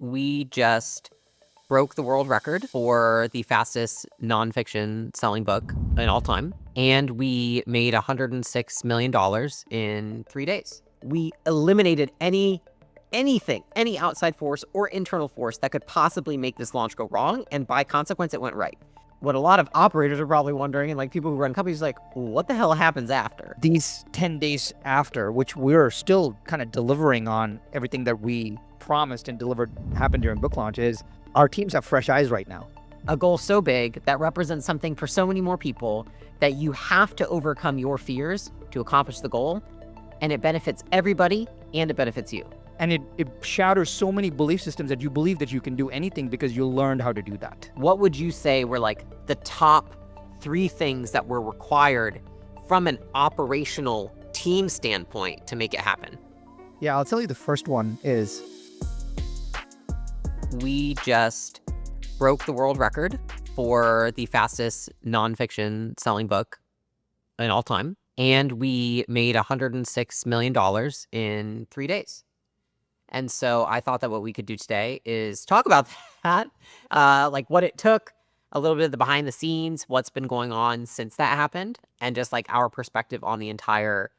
We just broke the world record for the fastest nonfiction selling book in all time. And we made $106 million in 3 days. We eliminated anything, any outside force or internal force that could possibly make this launch go wrong. And by consequence, it went right. What a lot of operators are probably wondering, and like people who run companies, like, what the hell happens after? These 10 days after, which we're still kind of delivering on everything that we promised and delivered happened during book launches, our teams have fresh eyes right now. A goal so big that represents something for so many more people that you have to overcome your fears to accomplish the goal. And it benefits everybody and it benefits you. And it shatters so many belief systems that you believe that you can do anything because you learned how to do that. What would you say were like the top 3 things that were required from an operational team standpoint to make it happen? Yeah, I'll tell you the first one is we just broke the world record for the fastest nonfiction selling book in all time. And we made $106 million in 3 days. And so I thought that what we could do today is talk about that, like what it took, a little bit of the behind the scenes, what's been going on since that happened, and just like our perspective on the entire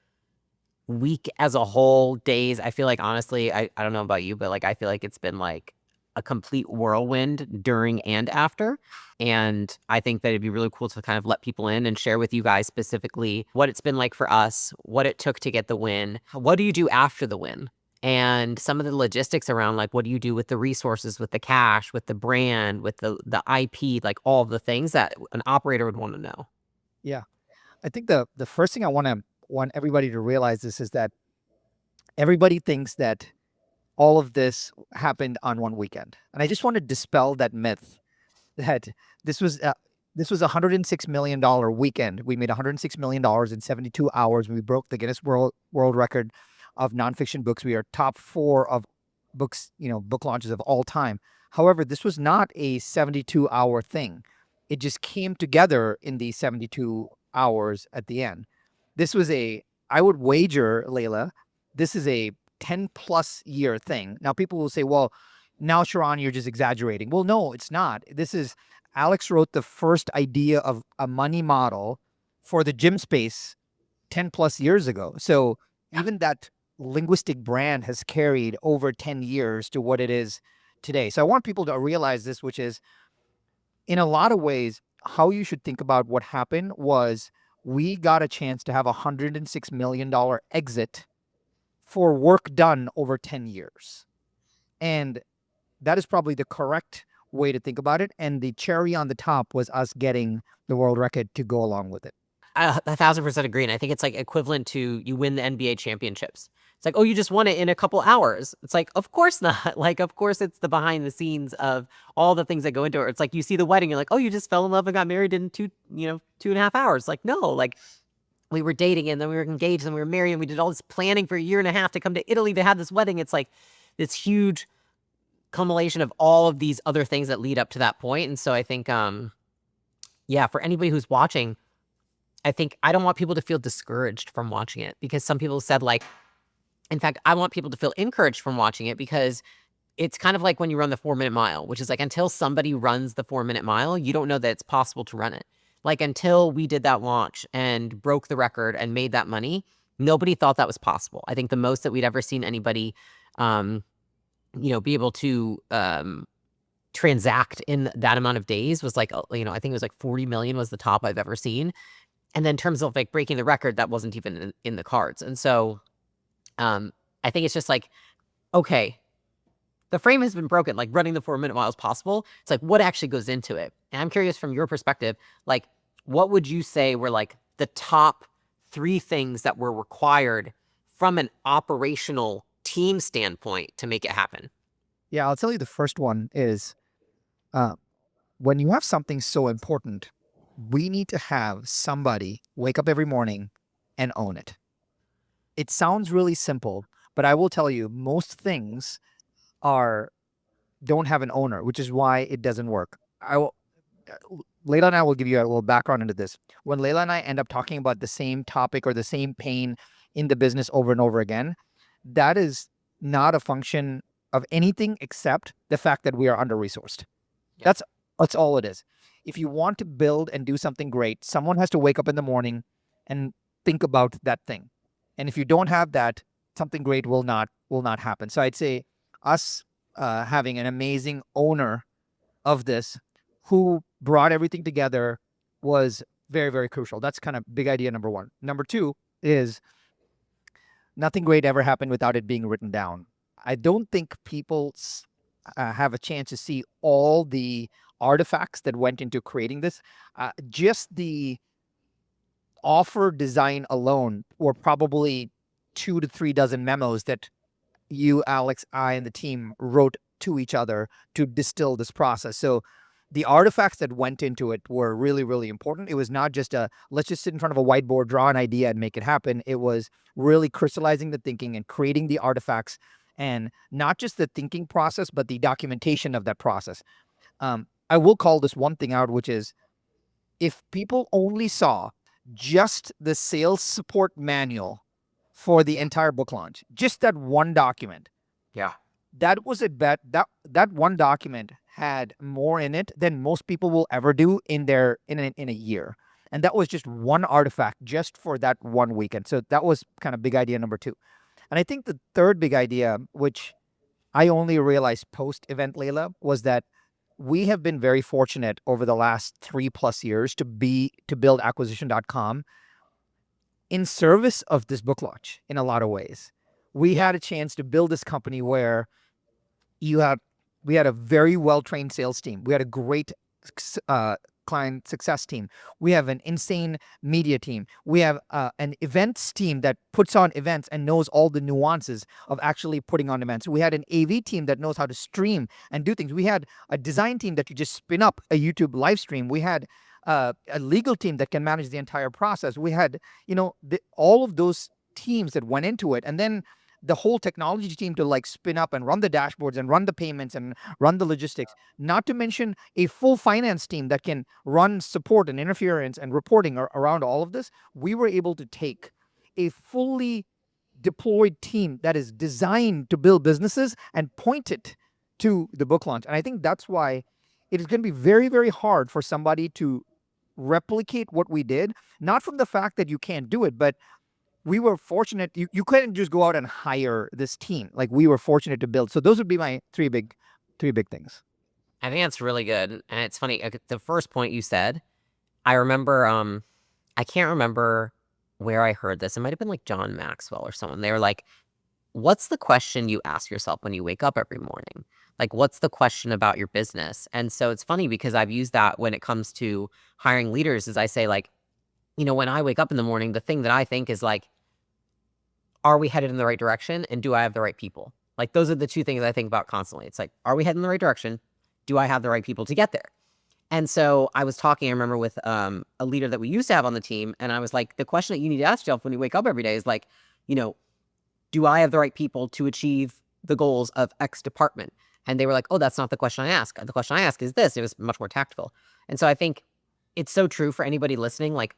week as a whole, days. I feel like, honestly, I don't know about you, but like I feel like it's been like a complete whirlwind during and after. And I think that it'd be really cool to kind of let people in and share with you guys specifically what it's been like for us, what it took to get the win, what do you do after the win? And some of the logistics around, like, what do you do with the resources, with the cash, with the brand, with the IP, like all of the things that an operator would want to know. Yeah. I think the first thing I want everybody to realize is that everybody thinks that all of this happened on one weekend. And I just want to dispel that myth that this was a $106 million weekend. We made $106 million in 72 hours. We broke the Guinness World Record of nonfiction books. We are top 4 of books, book launches of all time. However, this was not a 72-hour thing. It just came together in these 72 hours at the end. This was I would wager, Layla, this is a 10 plus year thing. Now people will say, well, now Sharon, you're just exaggerating. Well, no, it's not. Alex wrote the first idea of a money model for the gym space 10 plus years ago. So even that linguistic brand has carried over 10 years to what it is today. So I want people to realize this, which is, in a lot of ways, how you should think about what happened was we got a chance to have a $106 million exit for work done over 10 years. And that is probably the correct way to think about it. And the cherry on the top was us getting the world record to go along with it. I 1,000% agree. And I think it's like equivalent to you win the NBA championships. It's like, oh, you just won it in a couple hours. It's like, of course not. Like, of course, it's the behind the scenes of all the things that go into it. It's like you see the wedding, you're like, oh, you just fell in love and got married in 2.5 hours. Like, no, like we were dating and then we were engaged and we were married and we did all this planning for a year and a half to come to Italy to have this wedding. It's like this huge culmination of all of these other things that lead up to that point. And so I think, yeah, for anybody who's watching, I think I don't want people to feel discouraged from watching it, because some people said, like, in fact, I want people to feel encouraged from watching it, because it's kind of like when you run the 4-minute mile, which is like, until somebody runs the 4-minute mile, you don't know that it's possible to run it. Like, until we did that launch and broke the record and made that money, nobody thought that was possible. I think the most that we'd ever seen anybody, be able to transact in that amount of days was like, I think it was like 40 million was the top I've ever seen. And then in terms of like breaking the record, that wasn't even in the cards. And so I think it's just like, okay, the frame has been broken. Like, running the 4-minute mile is possible. It's like, what actually goes into it? And I'm curious, from your perspective, like, what would you say were like the top 3 things that were required from an operational team standpoint to make it happen? Yeah, I'll tell you the first one is when you have something so important, we need to have somebody wake up every morning and own it. It sounds really simple, but I will tell you, most things don't have an owner, which is why it doesn't work. Layla and I will give you a little background into this. When Layla and I end up talking about the same topic or the same pain in the business over and over again, that is not a function of anything except the fact that we are under resourced. Yeah. That's all it is. If you want to build and do something great, someone has to wake up in the morning and think about that thing. And if you don't have that, something great will not happen. So I'd say us having an amazing owner of this who brought everything together was very, very crucial. That's kind of big idea number one. Number two is nothing great ever happened without it being written down. I don't think people have a chance to see all the artifacts that went into creating this. Just the offer design alone were probably 2 to 3 dozen memos that you, Alex, I, and the team wrote to each other to distill this process. So the artifacts that went into it were really, really important. It was not just a let's just sit in front of a whiteboard, draw an idea, and make it happen. It was really crystallizing the thinking and creating the artifacts, and not just the thinking process, but the documentation of that process. I will call this one thing out, which is if people only saw just the sales support manual for the entire book launch, just that one document, Yeah. that was a bet that one document had more in it than most people will ever do in a year. And that was just one artifact just for that one weekend. So that was kind of big idea number two. And I think the third big idea, which I only realized post event, Layla, was that we have been very fortunate over the last 3+ years to build acquisition.com in service of this book launch in a lot of ways. We had a chance to build this company where you had we had a very well-trained sales team. We had a great client success team. We have an insane media team. We have an events team that puts on events and knows all the nuances of actually putting on events. We had an AV team that knows how to stream and do things. We had a design team that could just spin up a YouTube live stream. We had a legal team that can manage the entire process. We had, all of those teams that went into it. And then the whole technology team to like spin up and run the dashboards and run the payments and run the logistics, not to mention a full finance team that can run support and interference and reporting around all of this. We were able to take a fully deployed team that is designed to build businesses and point it to the book launch. And I think that's why it is going to be very, very hard for somebody to replicate what we did, not from the fact that you can't do it, but we were fortunate. You couldn't just go out and hire this team. Like we were fortunate to build. So those would be my three big things. I think that's really good. And it's funny, the first point you said, I remember, I can't remember where I heard this. It might have been like John Maxwell or someone. They were like, what's the question you ask yourself when you wake up every morning? Like, what's the question about your business? And so it's funny because I've used that when it comes to hiring leaders is I say like, when I wake up in the morning, the thing that I think is like, are we headed in the right direction? And do I have the right people? Like, those are the two things I think about constantly. It's like, are we heading in the right direction? Do I have the right people to get there? And so I was talking, I remember, with a leader that we used to have on the team. And I was like, the question that you need to ask yourself when you wake up every day is like, do I have the right people to achieve the goals of X department? And they were like, oh, that's not the question I ask. The question I ask is this. It was much more tactful. And so I think it's so true for anybody listening. Like,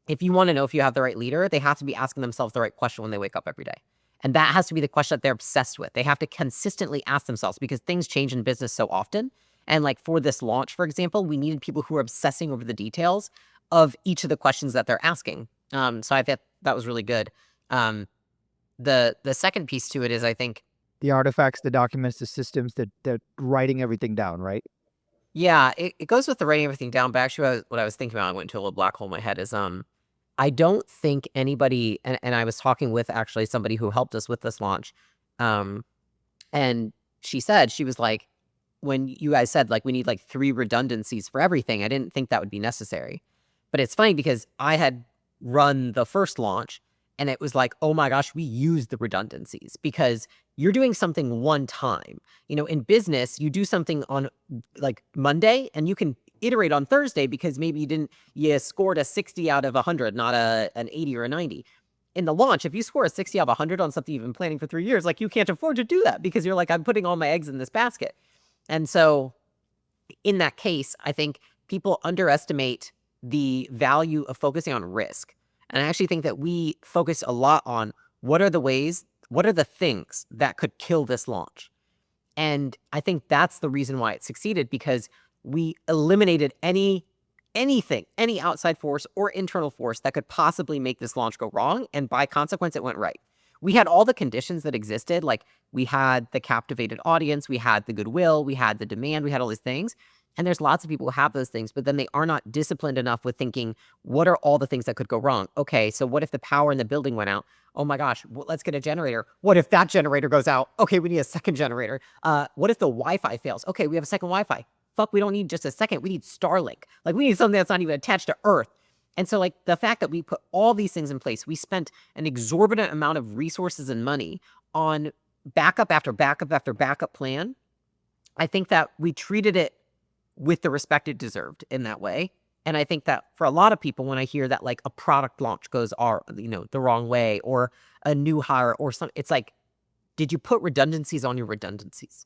if you want to know if you have the right leader, they have to be asking themselves the right question when they wake up every day. And that has to be the question that they're obsessed with. They have to consistently ask themselves because things change in business so often. And like for this launch, for example, we needed people who are obsessing over the details of each of the questions that they're asking. So I thought that was really good. The second piece to it is I think the artifacts, the documents, the systems, that writing everything down, right? Yeah, it goes with the writing everything down. But actually, what I was thinking about, I went into a little black hole in my head, is I don't think anybody, and I was talking with actually somebody who helped us with this launch, and she was like, when you guys said like we need like 3 redundancies for everything, I didn't think that would be necessary. But it's funny because I had run the first launch and it was like, oh my gosh, we use the redundancies because you're doing something one time. In business, you do something on like Monday and you can iterate on Thursday because maybe you scored a 60 out of 100, not an 80 or a 90. In the launch, if you score a 60 out of 100 on something you've been planning for 3 years, like you can't afford to do that because you're like, I'm putting all my eggs in this basket. And so in that case, I think people underestimate the value of focusing on risk. And I actually think that we focus a lot on what are the things that could kill this launch. And I think that's the reason why it succeeded, because we eliminated anything, any outside force or internal force that could possibly make this launch go wrong. And by consequence, it went right. We had all the conditions that existed. Like, we had the captivated audience, we had the goodwill, we had the demand, we had all these things. And there's lots of people who have those things, but then they are not disciplined enough with thinking, what are all the things that could go wrong? Okay, so what if the power in the building went out? Oh my gosh, let's get a generator. What if that generator goes out? Okay, we need a second generator. What if the Wi-Fi fails? Okay, we have a second Wi-Fi. Fuck, we don't need just a second. We need Starlink. Like, we need something that's not even attached to Earth. And so, like, the fact that we put all these things in place, we spent an exorbitant amount of resources and money on backup after backup after backup plan. I think that we treated it with the respect it deserved in that way. And I think that for a lot of people, when I hear that like a product launch goes the wrong way, or a new hire or something, it's like, did you put redundancies on your redundancies?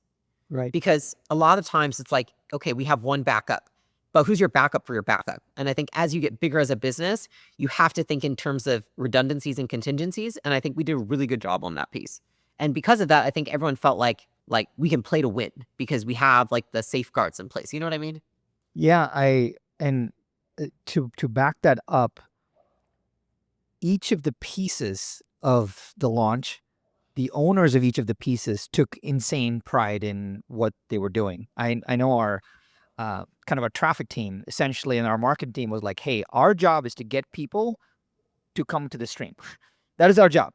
Right. Because a lot of times it's like, okay, we have one backup, but who's your backup for your backup? And I think as you get bigger as a business, you have to think in terms of redundancies and contingencies. And I think we did a really good job on that piece. And because of that, I think everyone felt like we can play to win because we have like the safeguards in place. You know what I mean? Yeah, to back that up, each of the pieces of the launch, the owners of each of the pieces took insane pride in what they were doing. I know our kind of our traffic team, essentially, and our marketing team was like, hey, our job is to get people to come to the stream. That is our job.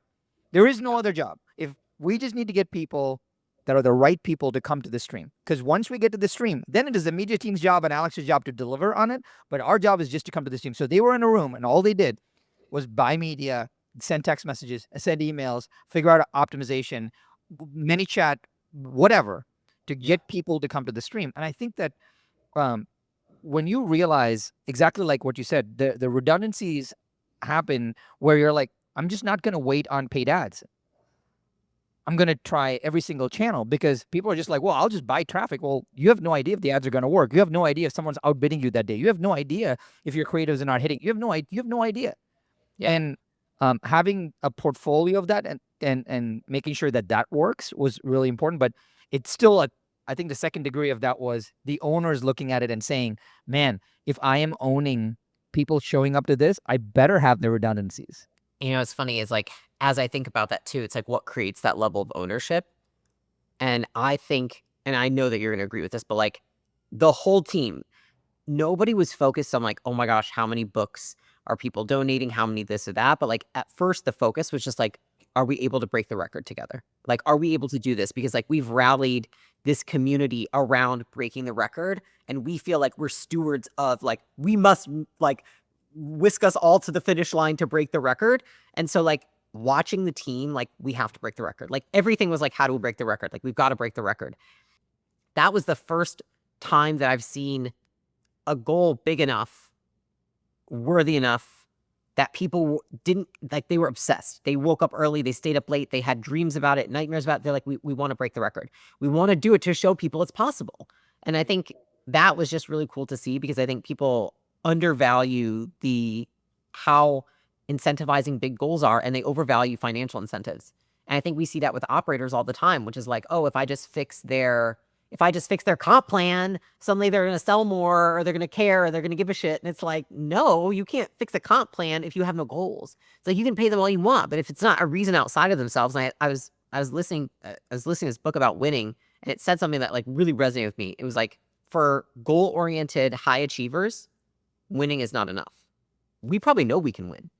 There is no other job. If we just need to get people that are the right people to come to the stream. Because once we get to the stream, then it is the media team's job and Alex's job to deliver on it. But our job is just to come to the stream. So they were in a room and all they did was buy media, send text messages, send emails, figure out optimization, many chat, whatever, to get people to come to the stream. And I think that when you realize exactly like what you said, the redundancies happen where you're like, I'm just not going to wait on paid ads. I'm going to try every single channel, because people are just like, well, I'll just buy traffic. Well, you have no idea if the ads are going to work. You have no idea if someone's outbidding you that day. You have no idea if your creatives are not hitting. You have no idea. Yeah. And having a portfolio of that and making sure that that works was really important. But it's still I think the second degree of that was the owners looking at it and saying, man, if I am owning people showing up to this, I better have the redundancies. You know, what's funny is like, as I think about that too, it's like what creates that level of ownership. And I think, and I know that you're going to agree with this, but like the whole team, nobody was focused on like, oh my gosh, how many books are people donating? How many this or that? But like at first, the focus was just like, are we able to break the record together? Like, are we able to do this? Because like we've rallied this community around breaking the record, and we feel like we're stewards of like, we must like whisk us all to the finish line to break the record. And so like watching the team, like we have to break the record. Like everything was like, how do we break the record? Like we've got to break the record. That was the first time that I've seen a goal big enough, worthy enough, that people didn't like, they were obsessed. They woke up early, they stayed up late, they had dreams about it, nightmares about it. They're like, we want to break the record. We want to do it to show people it's possible. And I think that was just really cool to see, because I think people undervalue how incentivizing big goals are, and they overvalue financial incentives. And I think we see that with operators all the time, which is like, oh, if I just fix their comp plan, suddenly they're going to sell more, or they're going to care, or they're going to give a shit. And it's like, no, you can't fix a comp plan if you have no goals. It's like, you can pay them all you want, but if it's not a reason outside of themselves. And I was listening to this book about winning, and it said something that like really resonated with me. It was like, for goal-oriented high achievers, winning is not enough. We probably know we can win.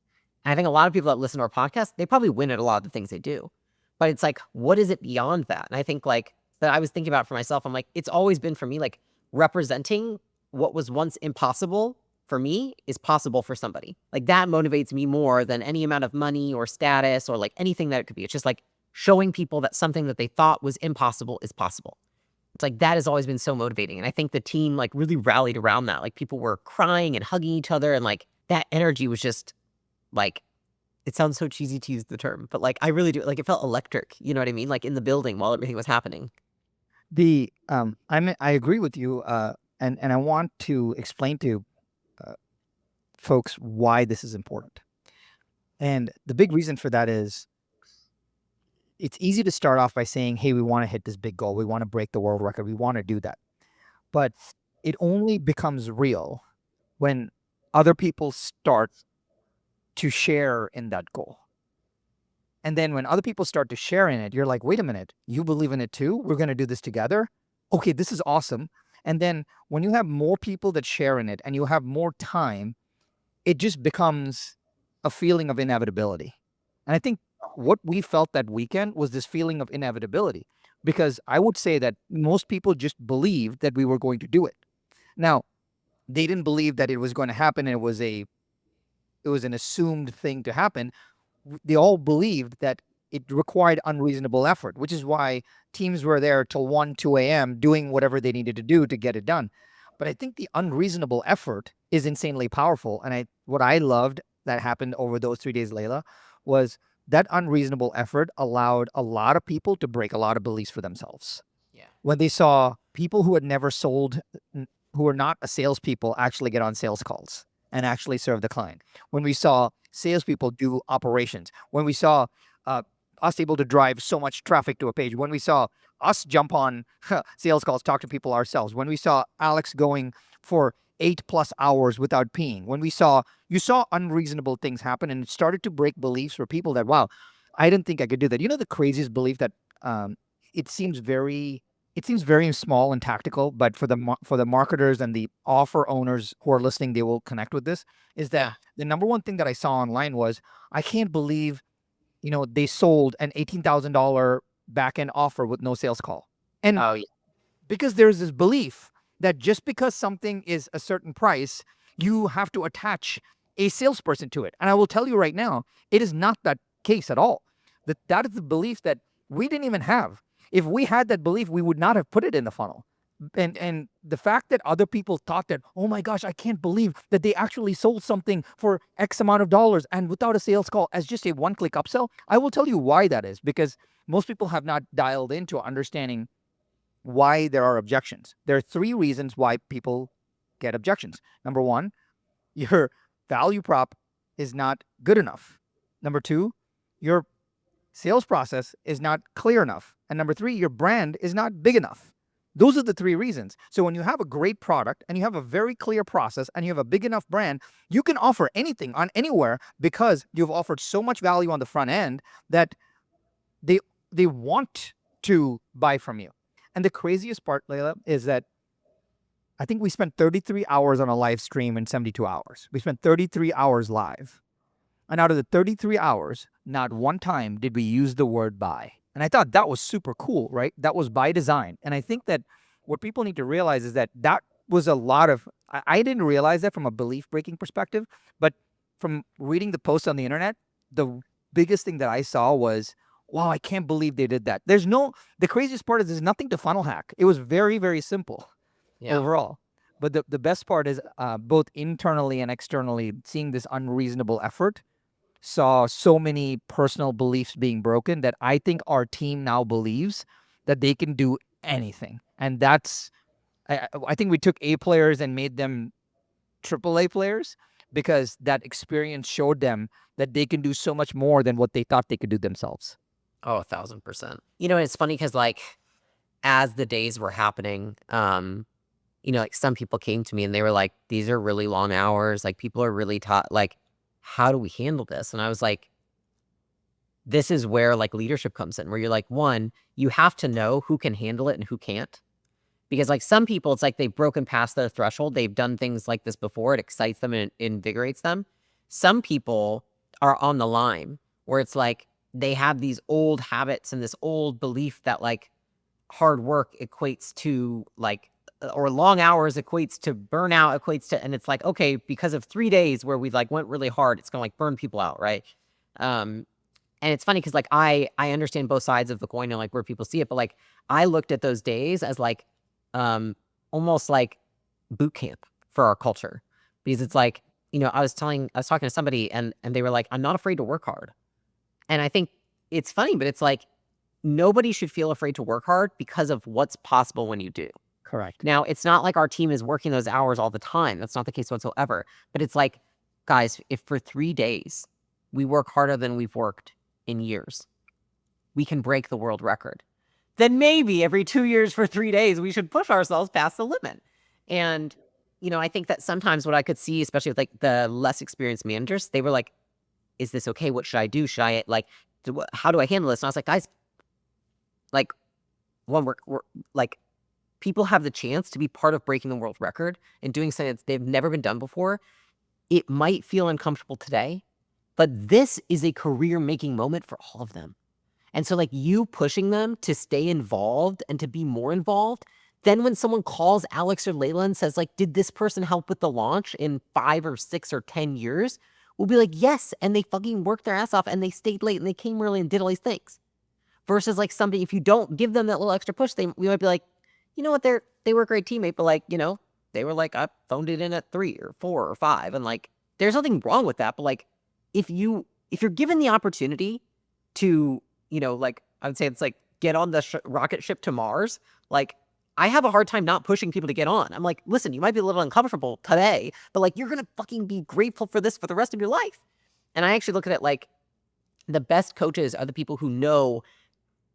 And I think a lot of people that listen to our podcast, they probably win at a lot of the things they do. But it's like, what is it beyond that? And I think like, that I was thinking about for myself, I'm like, it's always been for me, like representing what was once impossible for me is possible for somebody. Like that motivates me more than any amount of money or status or like anything that it could be. It's just like showing people that something that they thought was impossible is possible. It's like, that has always been so motivating. And I think the team like really rallied around that. Like people were crying and hugging each other, and like that energy was just like, it sounds so cheesy to use the term, but like I really do, like it felt electric, you know what I mean? Like in the building while everything was happening. I agree with you, and I want to explain to folks why this is important. And the big reason for that is it's easy to start off by saying, hey, we want to hit this big goal. We want to break the world record. We want to do that. But it only becomes real when other people start to share in that goal. And then when other people start to share in it, you're like, wait a minute, you believe in it too? We're going to do this together? Okay, this is awesome. And then when you have more people that share in it and you have more time, it just becomes a feeling of inevitability. And I think what we felt that weekend was this feeling of inevitability, because I would say that most people just believed that we were going to do it. Now, they didn't believe that it was going to happen and it was an assumed thing to happen. They all believed that it required unreasonable effort, which is why teams were there till 1, 2 a.m. doing whatever they needed to do to get it done. But I think the unreasonable effort is insanely powerful. And what I loved that happened over those 3 days, Layla, was that unreasonable effort allowed a lot of people to break a lot of beliefs for themselves. Yeah. When they saw people who had never sold, who were not a salespeople, actually get on sales calls and actually serve the client. When we saw salespeople do operations, when we saw uh, us able to drive so much traffic to a page, when we saw us jump on sales calls, talk to people ourselves, when we saw Alex going for 8+ hours without peeing, when you saw unreasonable things happen, and it started to break beliefs for people that, wow, I didn't think I could do that. You know, the craziest belief that um, it seems very it seems very small and tactical, but for the marketers and the offer owners who are listening, they will connect with this. Is that Yeah. the number one thing that I saw online was, I can't believe, they sold an $18,000 back end offer with no sales call, and Oh, yeah. because there's this belief that just because something is a certain price, you have to attach a salesperson to it. And I will tell you right now, it is not that case at all. That is the belief that we didn't even have. If we had that belief, we would not have put it in the funnel. And the fact that other people thought that, oh my gosh, I can't believe that they actually sold something for X amount of dollars and without a sales call as just a one-click upsell, I will tell you why that is. Because most people have not dialed into understanding why there are objections. There are 3 reasons why people get objections. Number 1, your value prop is not good enough. Number 2, your sales process is not clear enough. And number 3, your brand is not big enough. Those are the 3 reasons. So when you have a great product and you have a very clear process and you have a big enough brand, you can offer anything on anywhere because you've offered so much value on the front end that they they want to buy from you. And the craziest part, Layla, is that I think we spent 33 hours on a live stream in 72 hours. We spent 33 hours live. And out of the 33 hours, not one time did we use the word buy. And I thought that was super cool, right? That was by design. And I think that what people need to realize is that that was a lot of, I didn't realize that from a belief breaking perspective, but from reading the posts on the internet, the biggest thing that I saw was, wow, I can't believe they did that. The craziest part is there's nothing to funnel hack. It was very, very simple Yeah. overall. But the best part is both internally and externally, seeing this unreasonable effort, saw so many personal beliefs being broken that I think our team now believes that they can do anything. And I think we took A players and made them AAA players because that experience showed them that they can do so much more than what they thought they could do themselves. Oh, 1,000%. It's funny because, like, as the days were happening, like, some people came to me and they were like, "These are really long hours. Like, people are really taught. Like, how do we handle this?" And I was like, "This is where, like, leadership comes in, where you're like, one, you have to know who can handle it and who can't." Because, like, some people, it's like they've broken past their threshold. They've done things like this before. It excites them and it invigorates them. Some people are on the line where it's like they have these old habits and this old belief that, like, hard work equates to, like, or long hours equates to burnout, equates to, and it's like, okay, because of 3 days where we, like, went really hard, it's gonna, like, burn people out, right? Um, and it's funny because, like, I understand both sides of the coin and, like, where people see it, but, like, I looked at those days as, like, um, almost like boot camp for our culture. Because it's like, I was talking to somebody and they were like, "I'm not afraid to work hard." And I think it's funny, but it's like, nobody should feel afraid to work hard because of what's possible when you do. Correct. Now, it's not like our team is working those hours all the time. That's not the case whatsoever. But it's like, guys, if for 3 days we work harder than we've worked in years, we can break the world record, then maybe every 2 years for 3 days, we should push ourselves past the limit. And, I think that sometimes what I could see, especially with like the less experienced managers, they were like, is this okay? What should I do? Should I like, how do I handle this? And I was like, guys, like, one, we're like, people have the chance to be part of breaking the world record and doing something that they've never been done before. It might feel uncomfortable today, but this is a career making moment for all of them. And so, like, you pushing them to stay involved and to be more involved, then when someone calls Alex or Layla and says, like, did this person help with the launch in 5 or 6 or 10 years? We'll be like, yes. And they fucking worked their ass off and they stayed late and they came early and did all these things. Versus like somebody, if you don't give them that little extra push, we might be like, you know what, they were a great teammate, but like, they were like, I phoned it in at 3 or 4 or 5. And like, there's nothing wrong with that. But like, if you're given the opportunity to, like, I would say it's like get on the rocket ship to Mars. Like, I have a hard time not pushing people to get on. I'm like, listen, you might be a little uncomfortable today, but like, you're going to fucking be grateful for this for the rest of your life. And I actually look at it like the best coaches are the people who know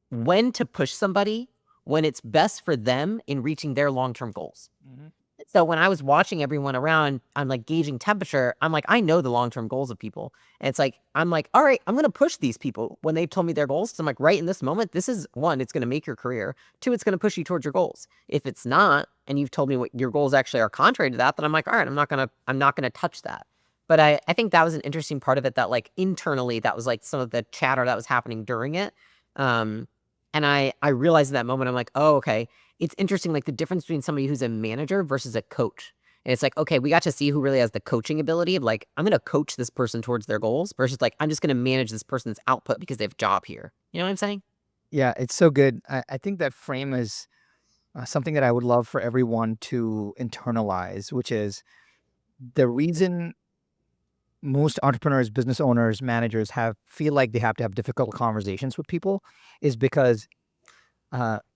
when to push somebody when it's best for them in reaching their long-term goals. Mhm. So when I was watching everyone around, I'm like gauging temperature. I'm like, I know the long-term goals of people. And it's like, I'm like, all right, I'm going to push these people when they've told me their goals. So I'm like, right in this moment, this is one, it's going to make your career. Two, it's going to push you towards your goals. If it's not, and you've told me what your goals actually are contrary to that, then I'm like, all right, I'm not going to touch that. But I think that was an interesting part of it that like internally, that was like some of the chatter that was happening during it. And I realized in that moment, I'm like, oh, okay. It's interesting, like the difference between somebody who's a manager versus a coach. And it's like, okay, we got to see who really has the coaching ability of like, I'm going to coach this person towards their goals versus like, I'm just going to manage this person's output because they have a job here. You know what I'm saying? Yeah, it's so good. I think that frame is something that I would love for everyone to internalize, which is the reason most entrepreneurs, business owners, managers feel like they have to have difficult conversations with people is because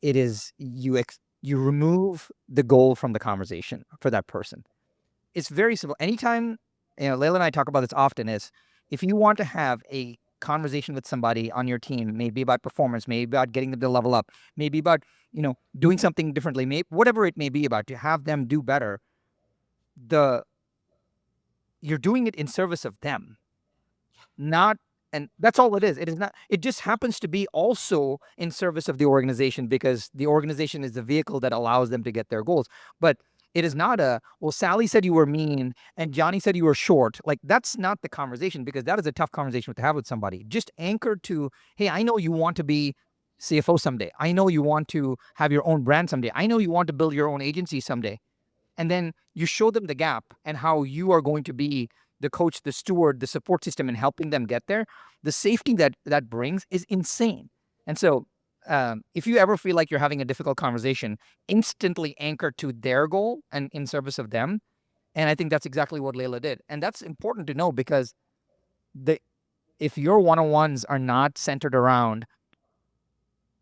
it is you remove the goal from the conversation for that person. It's very simple. Anytime, Layla and I talk about this often, is if you want to have a conversation with somebody on your team, maybe about performance, maybe about getting them to level up, maybe about, doing something differently, whatever it may be about to have them do better, you're doing it in service of them, not, and that's all it is. It is not, it just happens to be also in service of the organization because the organization is the vehicle that allows them to get their goals. But it is not well, Sally said you were mean and Johnny said you were short. Like, that's not the conversation, because that is a tough conversation to have with somebody. Just anchored to, hey, I know you want to be CFO someday. I know you want to have your own brand someday. I know you want to build your own agency someday. And then you show them the gap and how you are going to be the coach, the steward, the support system in helping them get there. The safety that brings is insane. And so if you ever feel like you're having a difficult conversation, instantly anchor to their goal and in service of them. And I think that's exactly what Layla did. And that's important to know, because if your one-on-ones are not centered around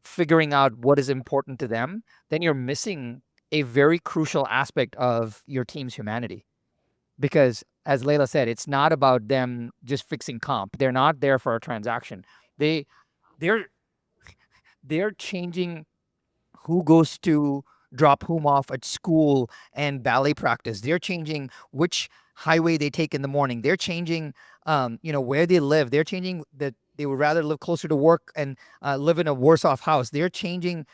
figuring out what is important to them, then you're missing a very crucial aspect of your team's humanity. Because as Layla said, it's not about them just fixing comp. They're not there for a transaction. They they're they're changing who goes to drop whom off at school and ballet practice. They're changing which highway they take in the morning. They're changing, where they live. They're changing that they would rather live closer to work and live in a worse off house. They're changing,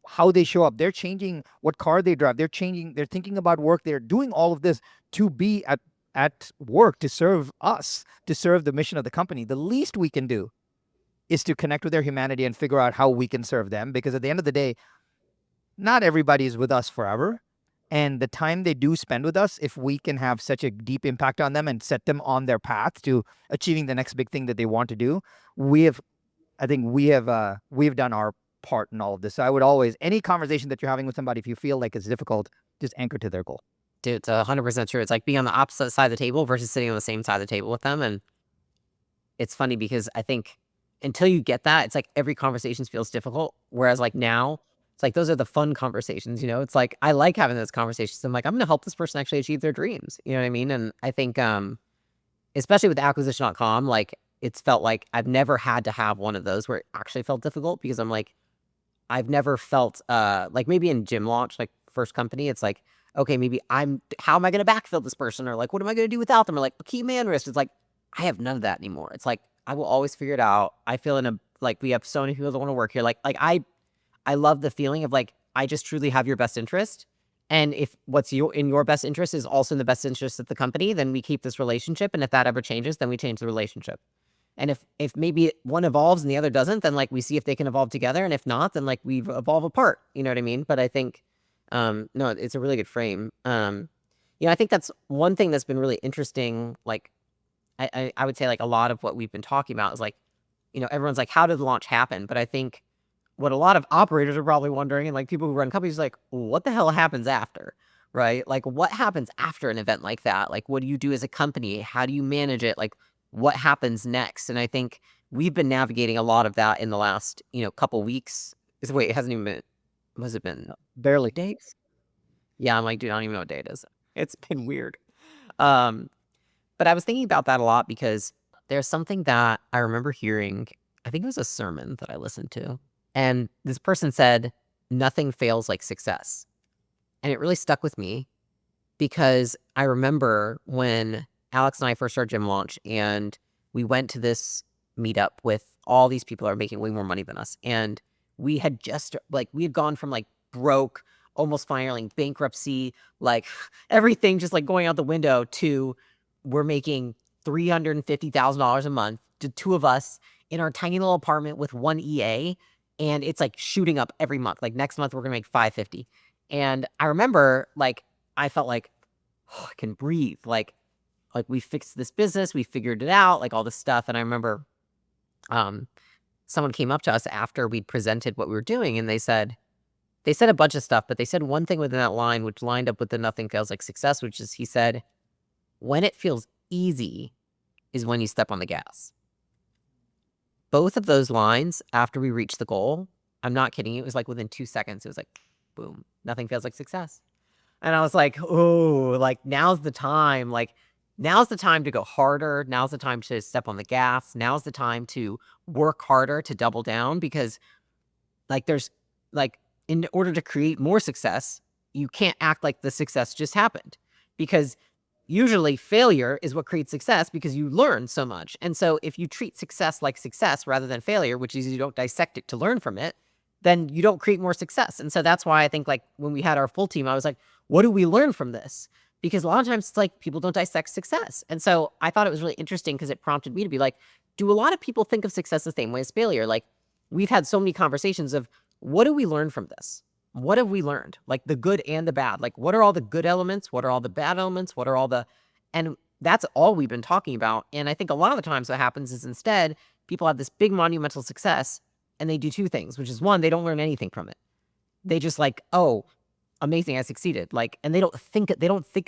how they show up. They're changing what car they drive. They're changing. They're thinking about work. They're doing all of this to be at work, to serve us, to serve the mission of the company. The least we can do is to connect with their humanity and figure out how we can serve them. Because at the end of the day, not everybody is with us forever. And the time they do spend with us, if we can have such a deep impact on them and set them on their path to achieving the next big thing that they want to do, I think we've done our part in all of this. So I would always, any conversation that you're having with somebody, if you feel like it's difficult, just anchor to their goal. Dude, it's 100% true. It's like being on the opposite side of the table versus sitting on the same side of the table with them. And it's funny because I think until you get that, it's like every conversation feels difficult. Whereas like now, it's like those are the fun conversations, It's like I like having those conversations. I'm like, I'm gonna help this person actually achieve their dreams. You know what I mean? And I think especially with acquisition.com, like it's felt like I've never had to have one of those where it actually felt difficult because I'm like, I've never felt like maybe in gym launch, like first company, it's like, okay, maybe how am I going to backfill this person? Or like, what am I going to do without them? Or like, key man risk. It's like, I have none of that anymore. It's like, I will always figure it out. I feel like we have so many people that want to work here. I love the feeling of like, I just truly have your best interest. And if what's in your best interest is also in the best interest of the company, then we keep this relationship. And if that ever changes, then we change the relationship. And if maybe one evolves and the other doesn't, then like we see if they can evolve together. And if not, then like we evolve apart. You know what I mean? But I think no, it's a really good frame. I think that's one thing that's been really interesting. Like I would say like a lot of what we've been talking about is like, everyone's like, how did the launch happen? But I think what a lot of operators are probably wondering, and like people who run companies, like, what the hell happens after, right? Like, what happens after an event like that? Like, what do you do as a company? How do you manage it? Like, what happens next? And I think we've been navigating a lot of that in the last, couple weeks. Wait, it hasn't even been, has it been Barely. days? Yeah, I'm like, dude, I don't even know what day it is. It's been weird. Um, but I was thinking about that a lot because there's something that I remember hearing. I think it was a sermon that I listened to. And this person said, nothing fails like success. And it really stuck with me because I remember when Alex and I first started Gym Launch and we went to this meetup with all these people that are making way more money than us. And we had just we had gone from like broke, almost filing bankruptcy, like everything just like going out the window to we're making $350,000 a month to two of us in our tiny little apartment with one EA. And it's like shooting up every month. Like next month, we're going to make 550. And I remember like, I felt like, oh, I can breathe. Like we fixed this business, we figured it out, like all this stuff. And I remember someone came up to us after we'd presented what we were doing and they said a bunch of stuff, but they said one thing within that line, which lined up with the nothing feels like success, which is he said, when it feels easy is when you step on the gas. Both of those lines after we reached the goal, I'm not kidding you, it was like within 2 seconds, it was like, boom, nothing feels like success. And I was like, oh, like now's the time. Like now's the time to go harder. Now's the time to step on the gas. Now's the time to work harder, to double down because like there's like in order to create more success, you can't act like the success just happened because usually failure is what creates success because you learn so much. And so if you treat success like success rather than failure, which is you don't dissect it to learn from it, then you don't create more success. And so that's why I think like when we had our full team, I was like, what do we learn from this? Because a lot of times it's like people don't dissect success. And so I thought it was really interesting because it prompted me to be like, do a lot of people think of success the same way as failure? Like we've had so many conversations of what do we learn from this? What have we learned? Like the good and the bad. Like what are all the good elements? What are all the bad elements? What are all the, and that's all we've been talking about. And I think a lot of the times what happens is instead people have this big monumental success and they do two things, which is one, they don't learn anything from it. They just like, oh, amazing, I succeeded. Like, and they don't think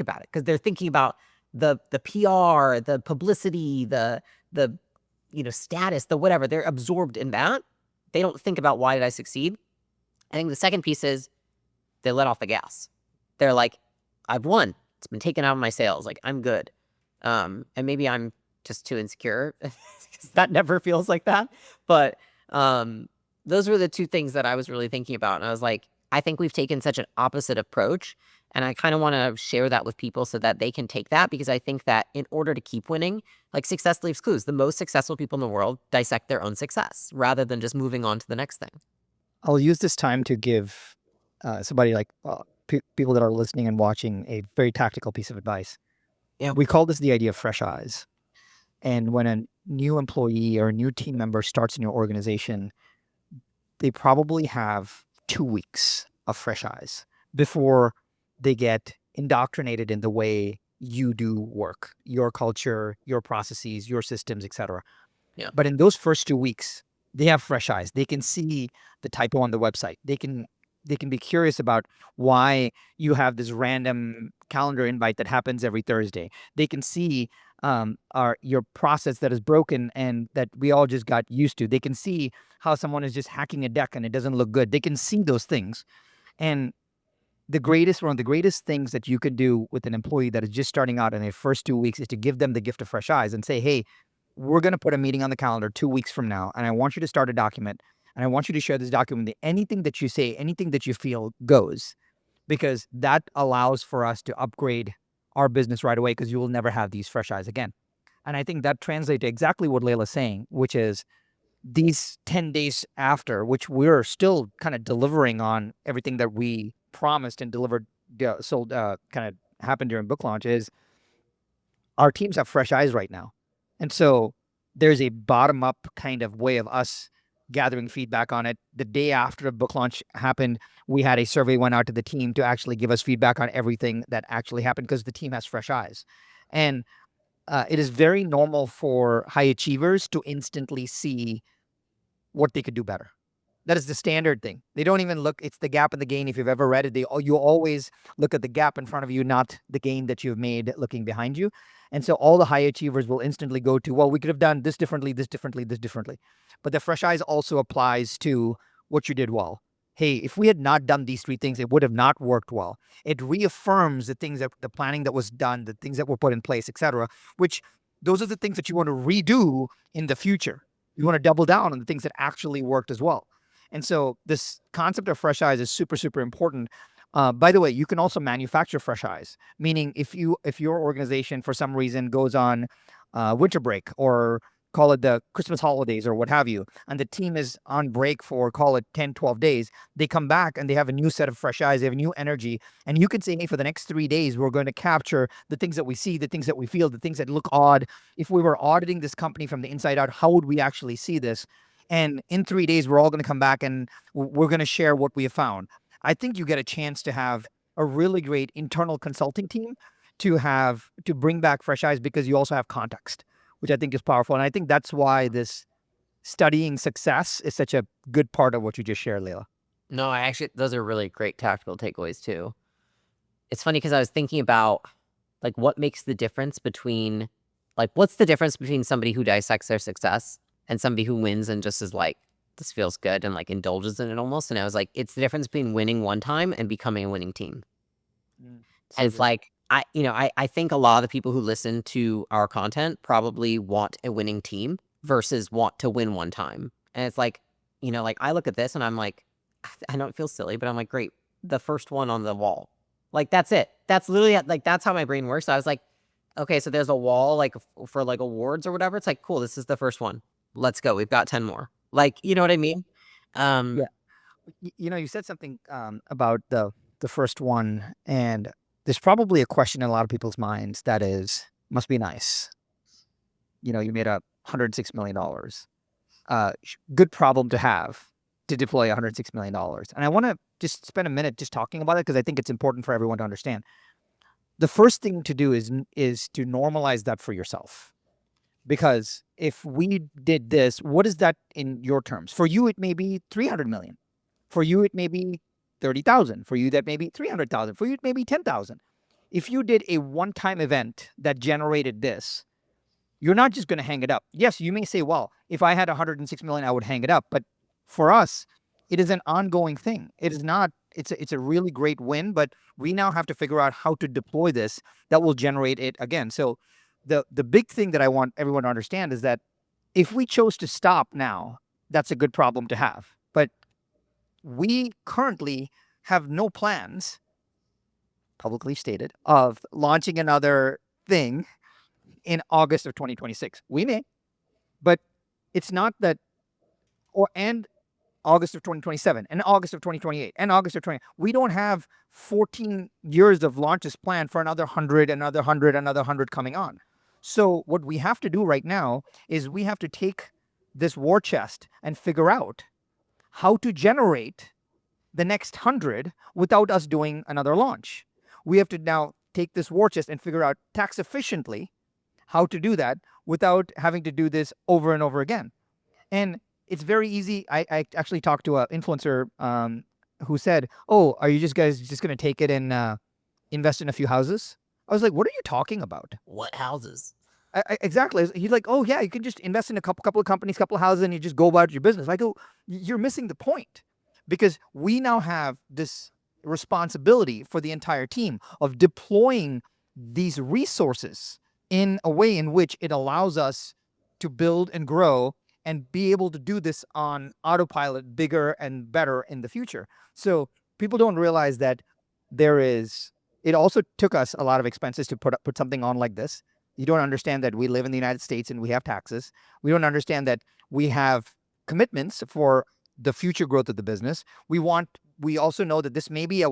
about it because they're thinking about the PR, the publicity, the status, the whatever. They're absorbed in that. They don't think about why did I succeed. I think the second piece is they let off the gas. They're like, I've won. It's been taken out of my sales. Like I'm good. And maybe I'm just too insecure because that never feels like that. But those were the two things that I was really thinking about. And I was like, I think we've taken such an opposite approach. And I kind of want to share that with people so that they can take that because I think that in order to keep winning, like success leaves clues. The most successful people in the world dissect their own success rather than just moving on to the next thing. I'll use this time to give somebody like people that are listening and watching a very tactical piece of advice. Yeah. We call this the idea of fresh eyes. And when a new employee or a new team member starts in your organization, they probably have 2 weeks of fresh eyes before they get indoctrinated in the way you do work, your culture, your processes, your systems, etc. Yeah. But in those first 2 weeks, they have fresh eyes. They can see the typo on the website. They can be curious about why you have this random calendar invite that happens every Thursday. They can see your process that is broken and that we all just got used to. They can see how someone is just hacking a deck and it doesn't look good. They can see those things. And one of the greatest things that you could do with an employee that is just starting out in their first 2 weeks is to give them the gift of fresh eyes and say, hey, we're going to put a meeting on the calendar 2 weeks from now, and I want you to start a document, and I want you to share this document. Anything that you say, anything that you feel goes, because that allows for us to upgrade our business right away, because you will never have these fresh eyes again. And I think that translates to exactly what Layla's saying, which is these 10 days after, which we're still kind of delivering on everything that we promised and delivered, sold, kind of happened during book launch, is our teams have fresh eyes right now. And so there's a bottom up kind of way of us gathering feedback on it. The day after the book launch happened, we had a survey went out to the team to actually give us feedback on everything that actually happened, because the team has fresh eyes. And it is very normal for high achievers to instantly see what they could do better. That is the standard thing. They don't even look. It's the gap and the gain. If you've ever read it, you always look at the gap in front of you, not the gain that you've made looking behind you. And so all the high achievers will instantly go to, well, we could have done this differently, this differently, this differently. But the fresh eyes also applies to what you did well. Hey, if we had not done these three things, it would have not worked well. It reaffirms the things that the planning that was done, the things that were put in place, etc. Which those are the things that you want to redo in the future. You want to double down on the things that actually worked as well. And so this concept of fresh eyes is super, super important. By the way, you can also manufacture fresh eyes, meaning if your organization for some reason goes on winter break, or call it the Christmas holidays or what have you, and the team is on break for, call it 10, 12 days, they come back and they have a new set of fresh eyes, they have a new energy. And you can say, hey, for the next 3 days, we're going to capture the things that we see, the things that we feel, the things that look odd. If we were auditing this company from the inside out, how would we actually see this? And in 3 days, we're all going to come back and we're going to share what we have found. I think you get a chance to have a really great internal consulting team to bring back fresh eyes, because you also have context, which I think is powerful. And I think that's why this studying success is such a good part of what you just shared, Leila. No, I actually, those are really great tactical takeaways too. It's funny because I was thinking about like what makes the difference between, like, what's the difference between somebody who dissects their success and somebody who wins and just is like, this feels good and like indulges in it almost. And I was like, it's the difference between winning one time and becoming a winning team. So And it's good. like, I think a lot of the people who listen to our content probably want a winning team versus want to win one time. And it's like, like I look at this and I'm like, I know it feels silly, but I'm like, great, the first one on the wall. Like, that's it. That's literally like, that's how my brain works. I was like, okay, so there's a wall like for like awards or whatever. It's like, cool, this is the first one. Let's go. We've got 10 more. Like, you know what I mean? Yeah. You said something about the first one, and there's probably a question in a lot of people's minds that is, must be nice. You made $106 million. Good problem to have, to deploy $106 million. And I want to just spend a minute just talking about it, because I think it's important for everyone to understand. The first thing to do is to normalize that for yourself. Because if we did this, what is that in your terms? For you, it may be 300 million. For you, it may be 30,000. For you, that may be 300,000. For you, it may be 10,000. If you did a one-time event that generated this, you're not just going to hang it up. Yes, you may say, well, if I had 106 million, I would hang it up. But for us, it is an ongoing thing. It is not, it's a really great win, but we now have to figure out how to deploy this that will generate it again. So the big thing that I want everyone to understand is that if we chose to stop now, that's a good problem to have. But we currently have no plans, publicly stated, of launching another thing in August of 2026. We may, but it's not that, and August of 2027, and August of 2028, and August of 20. We don't have 14 years of launches planned for another 100, another 100, another 100 coming on. So what we have to do right now is we have to take this war chest and figure out how to generate the next 100 without us doing another launch. We have to now take this war chest and figure out tax efficiently how to do that without having to do this over and over again. And it's very easy. I actually talked to an influencer who said, oh, are you guys just going to take it and invest in a few houses? I was like, what are you talking about? What houses? Exactly. He's like, oh, yeah, you can just invest in a couple of companies, couple of houses, and you just go about your business. I go, you're missing the point, because we now have this responsibility for the entire team of deploying these resources in a way in which it allows us to build and grow and be able to do this on autopilot bigger and better in the future. So people don't realize that it also took us a lot of expenses to put something on like this. You don't understand that we live in the United States and we have taxes. We don't understand that we have commitments for the future growth of the business. We also know that this may be a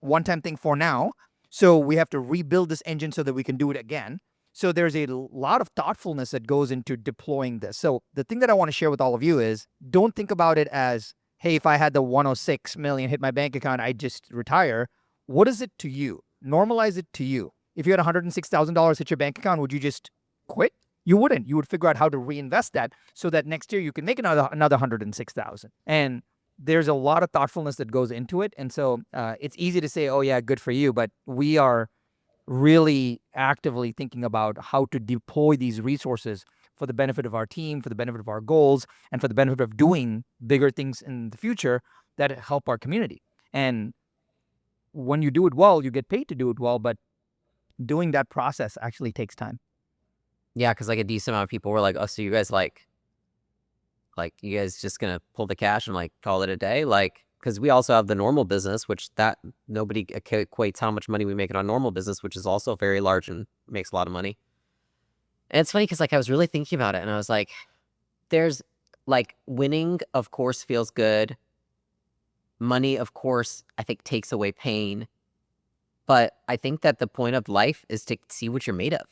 one-time thing for now. So we have to rebuild this engine so that we can do it again. So there's a lot of thoughtfulness that goes into deploying this. So the thing that I want to share with all of you is, don't think about it as, hey, if I had the 106 million hit my bank account, I'd just retire. What is it to you? Normalize it to you. If you had $106,000 hit your bank account, would you just quit? You wouldn't. You would figure out how to reinvest that so that next year you can make another 106,000. And there's a lot of thoughtfulness that goes into it. And so it's easy to say, oh yeah, good for you. But we are really actively thinking about how to deploy these resources for the benefit of our team, for the benefit of our goals, and for the benefit of doing bigger things in the future that help our community. And when you do it well, you get paid to do it well, but doing that process actually takes time. Yeah, because like a decent amount of people were like, "Oh, so you guys like you guys just gonna pull the cash and like call it a day?" Like, because we also have the normal business, which that nobody equates how much money we make in our normal business, which is also very large and makes a lot of money. And it's funny because like I was really thinking about it, and I was like, "There's like winning, of course, feels good. Money, of course, I think takes away pain, but I think that the point of life is to see what you're made of."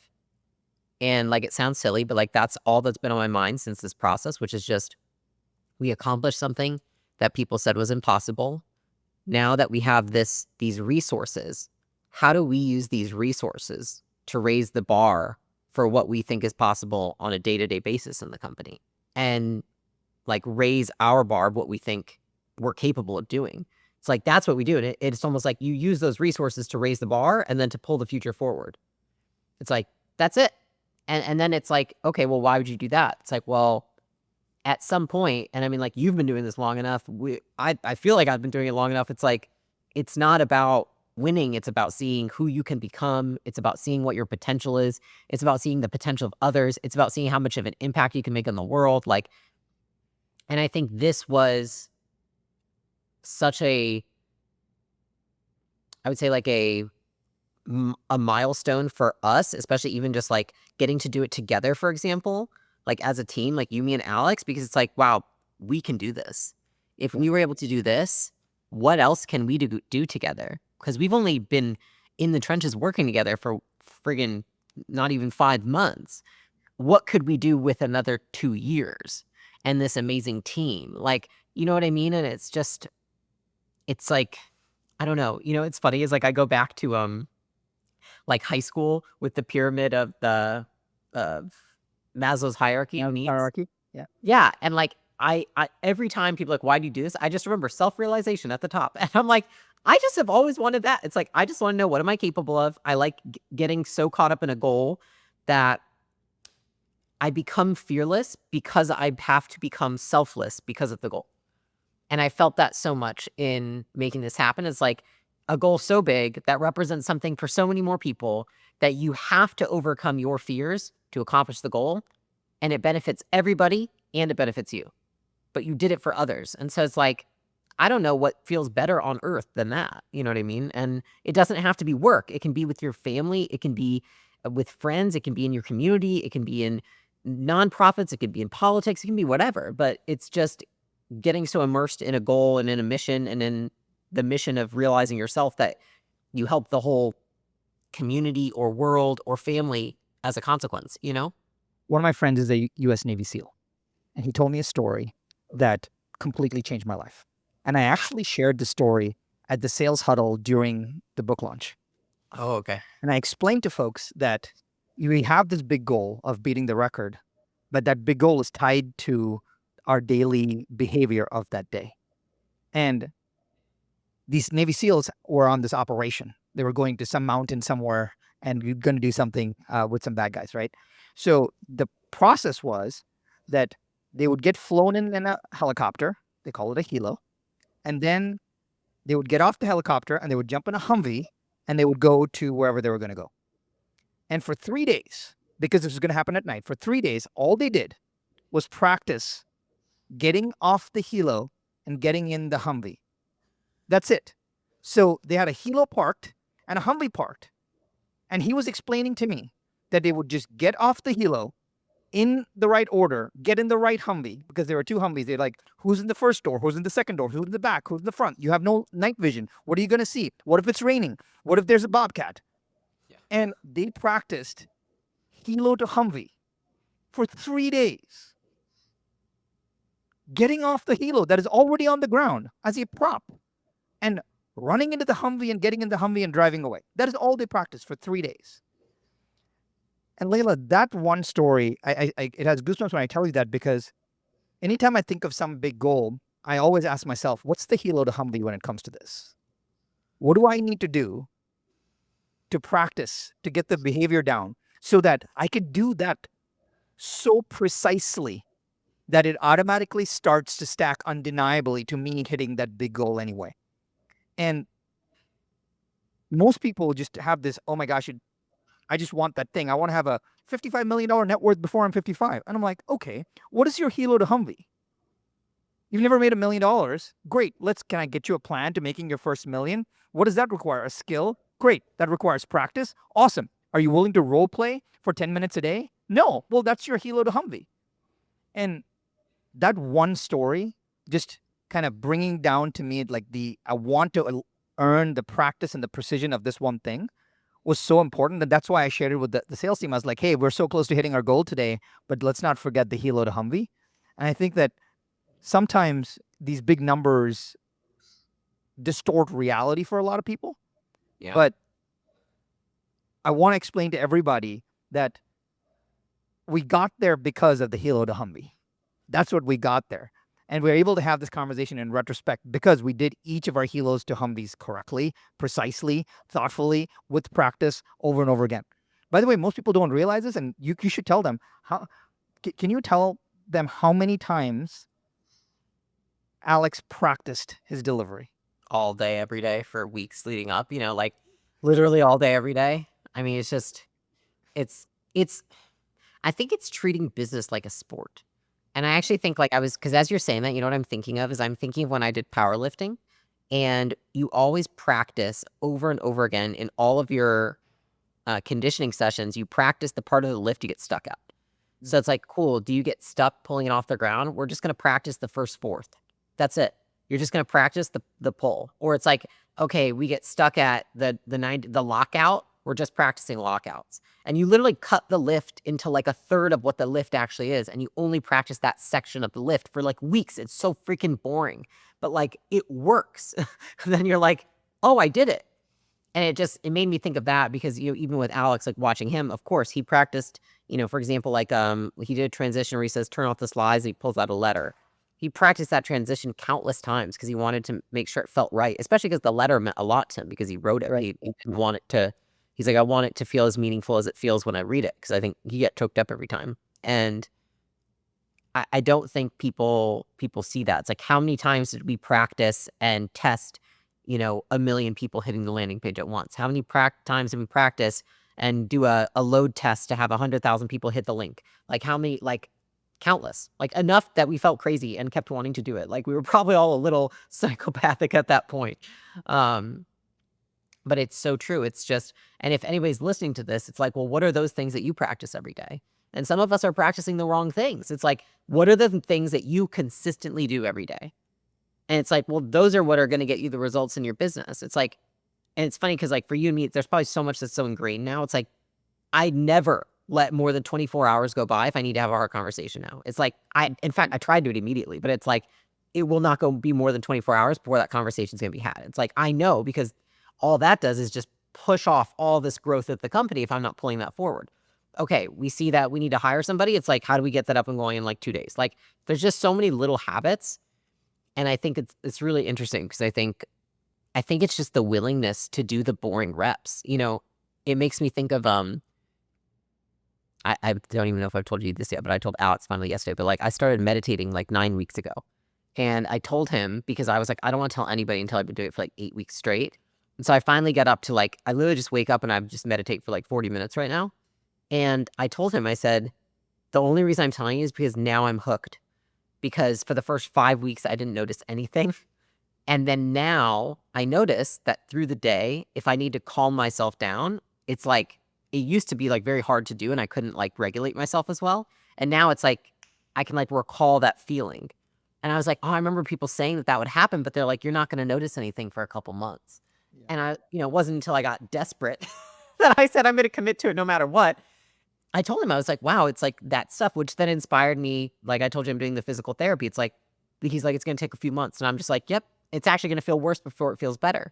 And like it sounds silly, but like that's all that's been on my mind since this process, which is just we accomplished something that people said was impossible. Now that we have these resources, how do we use these resources to raise the bar for what we think is possible on a day-to-day basis in the company? And like raise our bar of what we think we're capable of doing. It's like that's what we do. And it's almost like you use those resources to raise the bar and then to pull the future forward. It's like, that's it. And then it's like, okay, well, why would you do that? It's like, well, at some point, and I mean, like, you've been doing this long enough. I feel like I've been doing it long enough. It's like, it's not about winning. It's about seeing who you can become. It's about seeing what your potential is. It's about seeing the potential of others. It's about seeing how much of an impact you can make on the world. Like, and I think this was such I would say like a milestone for us, especially even just like getting to do it together, for example, like as a team, like you, me, and Alex, because it's like, wow, we can do this. If we were able to do this, what else can we do together? Because we've only been in the trenches working together for friggin' not even 5 months. What could we do with another 2 years and this amazing team? Like, you know what I mean? And it's just, it's like, I don't know. You know, it's funny is like I go back to like high school with the pyramid of the of Maslow's hierarchy of needs. Hierarchy. Yeah. Yeah, and like I every time people are like, why do you do this? I just remember self-realization at the top, and I'm like, I just have always wanted that. It's like I just want to know what am I capable of. I like getting so caught up in a goal that I become fearless because I have to become selfless because of the goal. And I felt that so much in making this happen. It's like a goal so big that represents something for so many more people that you have to overcome your fears to accomplish the goal. And it benefits everybody and it benefits you. But you did it for others. And so it's like, I don't know what feels better on earth than that. You know what I mean? And it doesn't have to be work. It can be with your family. It can be with friends. It can be in your community. It can be in nonprofits. It could be in politics. It can be whatever. But it's just getting so immersed in a goal and in a mission and in the mission of realizing yourself that you help the whole community or world or family as a consequence, you know? One of my friends is a U.S. Navy SEAL, and he told me a story that completely changed my life. And I actually shared the story at the sales huddle during the book launch. Oh, okay. And I explained to folks that we have this big goal of beating the record, but that big goal is tied to our daily behavior of that day. And these Navy SEALs were on this operation. They were going to some mountain somewhere and we're going to do something with some bad guys, right? So the process was that they would get flown in a helicopter. They call it a hilo. And then they would get off the helicopter and they would jump in a humvey and they would go to wherever they were going to go. And for 3 days, because this was going to happen at night, for 3 days, all they did was practice getting off the hilo and getting in the Humvee. That's it. So they had a hilo parked and a Humvee parked. And he was explaining to me that they would just get off the hilo in the right order, get in the right Humvee, because there were two Humvees. They're like, who's in the first door? Who's in the second door? Who's in the back? Who's in the front? You have no night vision. What are you going to see? What if it's raining? What if there's a bobcat? Yeah. And they practiced hilo to Humvee for 3 days. Getting off the hilo that is already on the ground as a prop and running into the Humvee and getting in the Humvee and driving away. That is all they practiced for 3 days. And Layla, that one story, it has goosebumps when I tell you that, because anytime I think of some big goal, I always ask myself, what's the hilo to Humvee when it comes to this? What do I need to do to practice, to get the behavior down so that I could do that so precisely that it automatically starts to stack undeniably to me hitting that big goal anyway? And most people just have this, oh my gosh, I just want that thing. I want to have a $55 million net worth before I'm 55. And I'm like, okay, what is your hilo to Humvee? You've never made $1 million. Great. Can I get you a plan to making your first million? What does that require? A skill? Great. That requires practice. Awesome. Are you willing to role play for 10 minutes a day? No. Well, that's your hilo to Humvee. And that one story just kind of bringing down to me like I want to earn the practice and the precision of this one thing was so important. And that's why I shared it with the sales team. I was like, hey, we're so close to hitting our goal today, but let's not forget the hilo to Humvee. And I think that sometimes these big numbers distort reality for a lot of people. Yeah. But I want to explain to everybody that we got there because of the hilo to Humvee. That's what we got there. And we're able to have this conversation in retrospect because we did each of our hilos to Humvees correctly, precisely, thoughtfully, with practice over and over again. By the way, most people don't realize this, and you should tell them. Can you tell them how many times Alex practiced his delivery? All day, every day for weeks leading up, like literally all day, every day. I mean, it's, I think it's treating business like a sport. And I actually think because as you're saying that, what I'm thinking of is I'm thinking of when I did powerlifting, and you always practice over and over again in all of your conditioning sessions. You practice the part of the lift you get stuck at. So it's like, cool. Do you get stuck pulling it off the ground? We're just going to practice the first fourth. That's it. You're just going to practice the pull. Or it's like, okay, we get stuck at the lockout. We're just practicing lockouts. And you literally cut the lift into like a third of what the lift actually is. And you only practice that section of the lift for like weeks. It's so freaking boring. But like it works. Then you're like, oh, I did it. And it made me think of that because, even with Alex, like watching him, of course, he practiced, for example, like he did a transition where he says, turn off the slides, and he pulls out a letter. He practiced that transition countless times because he wanted to make sure it felt right, especially because the letter meant a lot to him because he wrote it. Right. He didn't want it to, he's like, I want it to feel as meaningful as it feels when I read it, because I think you get choked up every time. And I don't think people see that. It's like, how many times did we practice and test, 1 million people hitting the landing page at once? How many times did we practice and do a load test to have 100,000 people hit the link? Like how many, like countless, like enough that we felt crazy and kept wanting to do it. Like we were probably all a little psychopathic at that point. But it's so true. It's just, and if anybody's listening to this, it's like, well, what are those things that you practice every day? And some of us are practicing the wrong things. It's like, what are the things that you consistently do every day? And it's like, well, those are what are going to get you the results in your business. It's like, and it's funny because like for you and me, there's probably so much that's so ingrained now. It's like, I never let more than 24 hours go by if I need to have a hard conversation now. It's like, in fact, I tried to do it immediately, but it's like, it will not be more than 24 hours before that conversation is going to be had. It's like, I know, because all that does is just push off all this growth at the company if I'm not pulling that forward. Okay, we see that we need to hire somebody. It's like, how do we get that up and going in like 2 days? Like, there's just so many little habits. And I think it's really interesting because I think it's just the willingness to do the boring reps. It makes me think of, I don't even know if I've told you this yet, but I told Alex finally yesterday, but like I started meditating like 9 weeks ago. And I told him because I was like, I don't want to tell anybody until I've been doing it for like 8 weeks straight. And so I finally got up to like, I literally just wake up and I just meditate for like 40 minutes right now. And I told him, I said, The only reason I'm telling you is because now I'm hooked. Because for the first 5 weeks, I didn't notice anything. And then now I notice that through the day, if I need to calm myself down, it's like it used to be like very hard to do and I couldn't like regulate myself as well. And now it's like I can like recall that feeling. And I was like, oh, I remember people saying that that would happen, but they're like, you're not going to notice anything for a couple months. Yeah. And it wasn't until I got desperate that I said I'm going to commit to it no matter what. I told him, I was like, wow, it's like that stuff, which then inspired me. Like I told you, I'm doing the physical therapy. It's like, he's like, it's going to take a few months. And I'm just like, yep, it's actually going to feel worse before it feels better.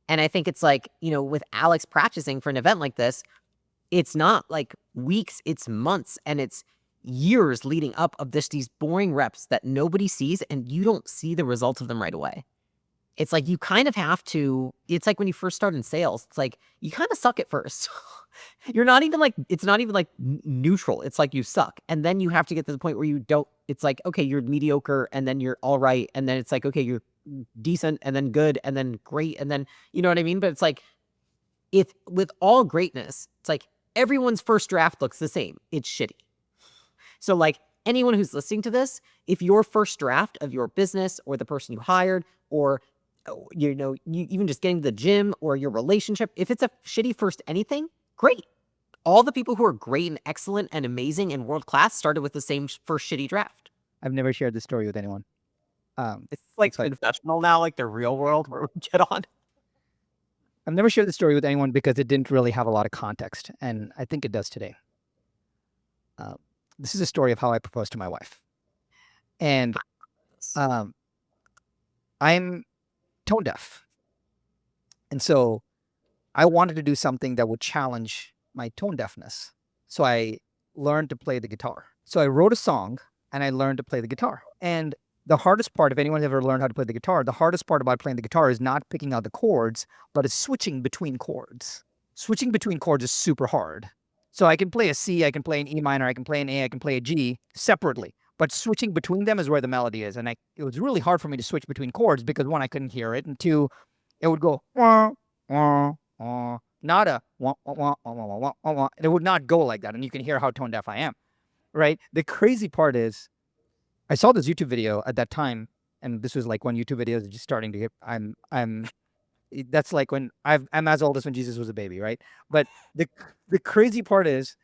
And I think it's like, with Alex practicing for an event like this, it's not like weeks, it's months and it's years leading up of these boring reps that nobody sees and you don't see the results of them right away. It's like you kind of have to, it's like when you first start in sales, it's like you kind of suck at first. You're not even like, it's not even like neutral. It's like you suck. And then you have to get to the point where you don't, it's like, okay, you're mediocre and then you're all right. And then it's like, okay, you're decent and then good and then great. And then, you know what I mean? But it's like, if with all greatness, it's like everyone's first draft looks the same. It's shitty. So like anyone who's listening to this, if your first draft of your business or the person you hired or you even just getting to the gym or your relationship, if it's a shitty first anything, great. All the people who are great and excellent and amazing and world class started with the same first shitty draft. I've never shared this story with anyone. It's like confessional now, like the real world where we get on. I've never shared the story with anyone because it didn't really have a lot of context, and I think it does today. This is a story of how I proposed to my wife. And I'm tone deaf. And so I wanted to do something that would challenge my tone deafness. So I learned to play the guitar. So I wrote a song and I learned to play the guitar. And the hardest part, if anyone's ever learned how to play the guitar, the hardest part about playing the guitar is not picking out the chords, but it's switching between chords. Switching between chords is super hard. So I can play a C, I can play an E minor, I can play an A, I can play a G separately. But switching between them is where the melody is. And it was really hard for me to switch between chords because one, I couldn't hear it, and two, it would go wah, wah, wah, not a wah, wah, wah, wah, wah, wah, wah, wah. It would not go like that. And you can hear how tone deaf I am, right? The crazy part is I saw this YouTube video at that time, and this was like when YouTube videos are just starting to get, that's like when I'm as old as when Jesus was a baby, right? But the crazy part is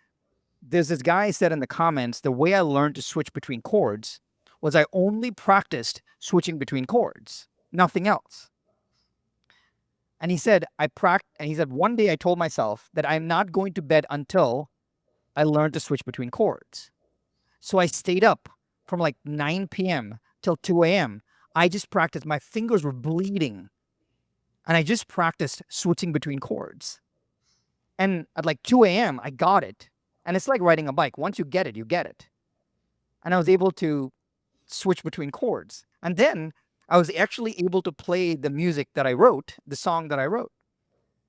there's this guy said in the comments, the way I learned to switch between chords was I only practiced switching between chords, nothing else. And he said, one day I told myself that I'm not going to bed until I learned to switch between chords. So I stayed up from like 9 p.m. till 2 a.m. I just practiced. My fingers were bleeding. And I just practiced switching between chords. And at like 2 a.m., I got it. And it's like riding a bike. Once you get it, you get it. And I was able to switch between chords. And then I was actually able to play the music that I wrote, the song that I wrote.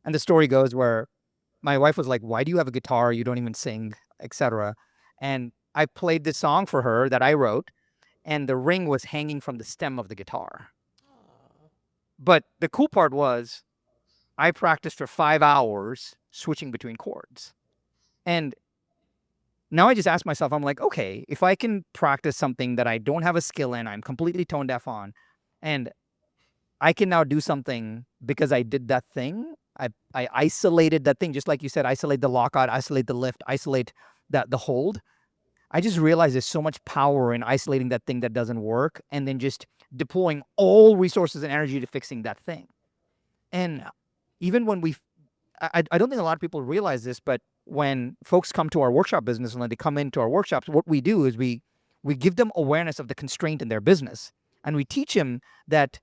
And the story goes where my wife was like, why do you have a guitar? You don't even sing, etc. And I played this song for her that I wrote, and the ring was hanging from the stem of the guitar. But the cool part was I practiced for 5 hours switching between chords. And now I just ask myself, I'm like, okay, if I can practice something that I don't have a skill in, I'm completely tone deaf on, and I can now do something because I did that thing. I isolated that thing, just like you said, isolate the lockout, isolate the lift, isolate the hold. I just realized there's so much power in isolating that thing that doesn't work and then just deploying all resources and energy to fixing that thing. And even when I don't think a lot of people realize this, but when folks come to our workshop business and when they come into our workshops, what we do is we give them awareness of the constraint in their business. And we teach them that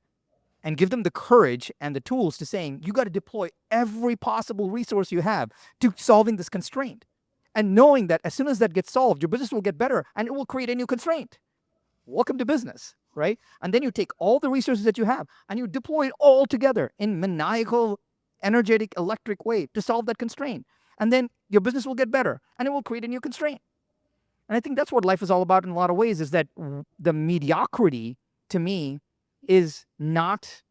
and give them the courage and the tools to saying, you got to deploy every possible resource you have to solving this constraint. And knowing that as soon as that gets solved, your business will get better and it will create a new constraint. Welcome to business, right? And then you take all the resources that you have and you deploy it all together in maniacal, energetic, electric way to solve that constraint. And then your business will get better and it will create a new constraint. And I think that's what life is all about in a lot of ways, is that the mediocrity, to me, is not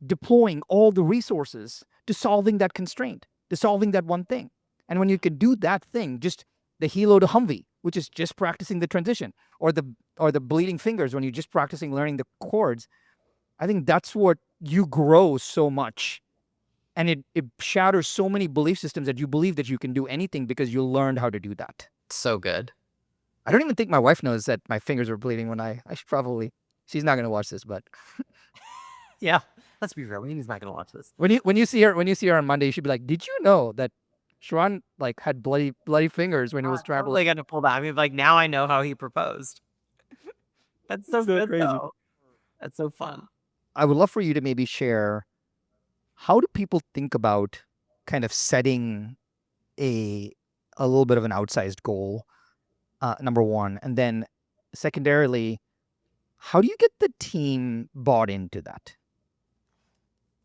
deploying all the resources to solving that constraint, to solving that one thing. And when you can do that thing, just the hilo to humvey, which is just practicing the transition, or the bleeding fingers when you're just practicing learning the chords. I think that's what you grow so much. And it shatters so many belief systems that you believe that you can do anything because you learned how to do that. So good. I don't even think my wife knows that my fingers were bleeding when I should probably. She's not gonna watch this, but Yeah. Let's be real. He's not gonna watch this. when you see her on Monday, you should be like, "Did you know that Sharon like had bloody fingers when he was I'm traveling?" totally gonna pull that. I mean, like now I know how he proposed. That's so So good crazy. though. That's so fun. I would love for you to maybe share, how do people think about kind of setting a a little bit of an outsized goal, number one, and then secondarily, how do you get the team bought into that?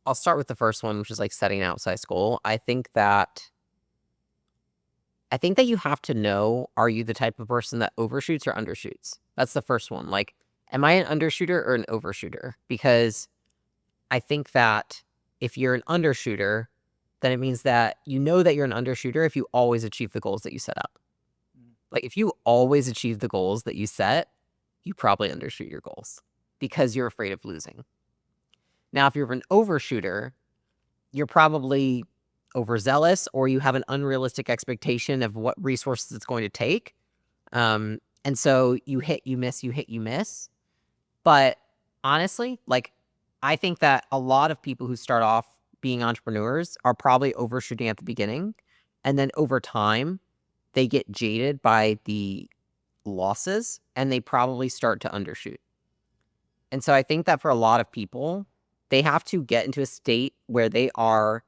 I'll start with the first one, which is like setting an outsized goal. I think that you have to know, are you the type of person that overshoots or undershoots? That's the first one. Like, am I an undershooter or an overshooter? Because I think that if you're an undershooter, then it means that you know that you're an undershooter if you always achieve the goals that you set up. Like, if you always achieve the goals that you set, you probably undershoot your goals because you're afraid of losing. Now, if you're an overshooter, you're probably overzealous or you have an unrealistic expectation of what resources it's going to take. And so you hit, you miss, you hit, you miss. But honestly, like, I think that a lot of people who start off being entrepreneurs are probably overshooting at the beginning. And then over time, they get jaded by the losses and they probably start to undershoot. And so I think that for a lot of people, they have to get into a state where they are,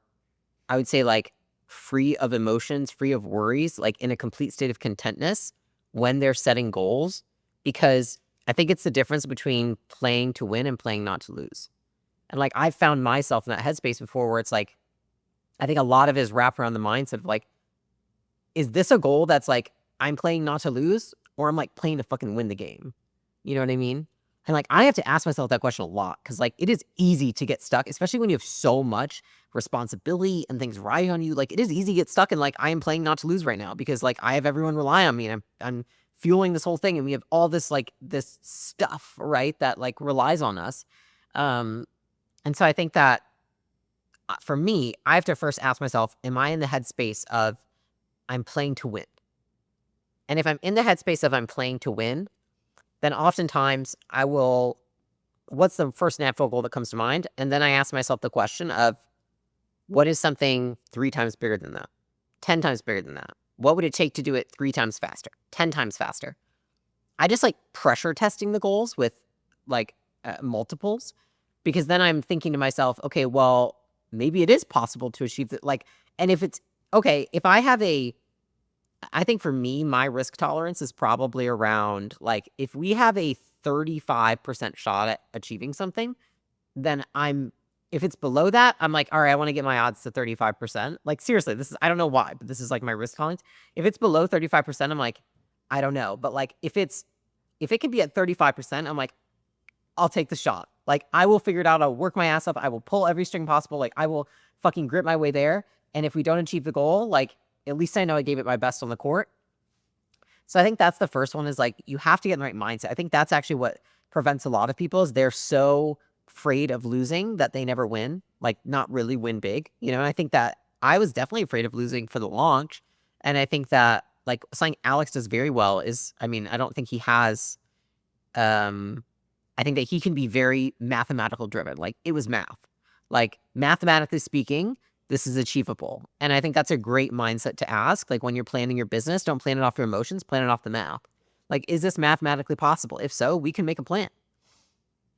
I would say, like, free of emotions, free of worries, like in a complete state of contentness when they're setting goals. Because I think it's the difference between playing to win and playing not to lose. And like, I've found myself in that headspace before where it's like, I think a lot of it is wrapped around the mindset of like, is this a goal that's like, I'm playing not to lose or I'm like playing to fucking win the game? You know what I mean? And like, I have to ask myself that question a lot because like, it is easy to get stuck, especially when you have so much responsibility and things riding on you. Like, it is easy to get stuck and like, I am playing not to lose right now because like, I have everyone rely on me and I'm fueling this whole thing and we have all this like this stuff, right? That like relies on us. And so I think that for me, I have to first ask myself, am I in the headspace of I'm playing to win? And if I'm in the headspace of I'm playing to win, then oftentimes I will, what's the first natural goal that comes to mind? And then I ask myself the question of what is something 3 times bigger than that? 10 times bigger than that? What would it take to do it 3 times faster? 10 times faster? I just like pressure testing the goals with like multiples because then I'm thinking to myself, okay, well, maybe it is possible to achieve that. Like, and if it's okay, if I have I think for me, my risk tolerance is probably around like if we have a 35% shot at achieving something, then if it's below that, I'm like, all right, I want to get my odds to 35%. Like, seriously, I don't know why, but this is like my risk tolerance. If it's below 35%, I'm like, I don't know. But like, if it can be at 35%, I'm like, I'll take the shot. Like, I will figure it out. I'll work my ass up. I will pull every string possible. Like, I will fucking grit my way there. And if we don't achieve the goal, like, at least I know I gave it my best on the court. So I think that's the first one is like, you have to get in the right mindset. I think that's actually what prevents a lot of people is they're so afraid of losing that they never win, like not really win big. You know, I think that I was definitely afraid of losing for the launch. And I think that like something Alex does very well is, I mean, I don't think he has, I think that he can be very mathematical driven. Like it was math, like mathematically speaking, this is achievable. And I think that's a great mindset to ask. Like when you're planning your business, don't plan it off your emotions, plan it off the math. Like, is this mathematically possible? If so, we can make a plan.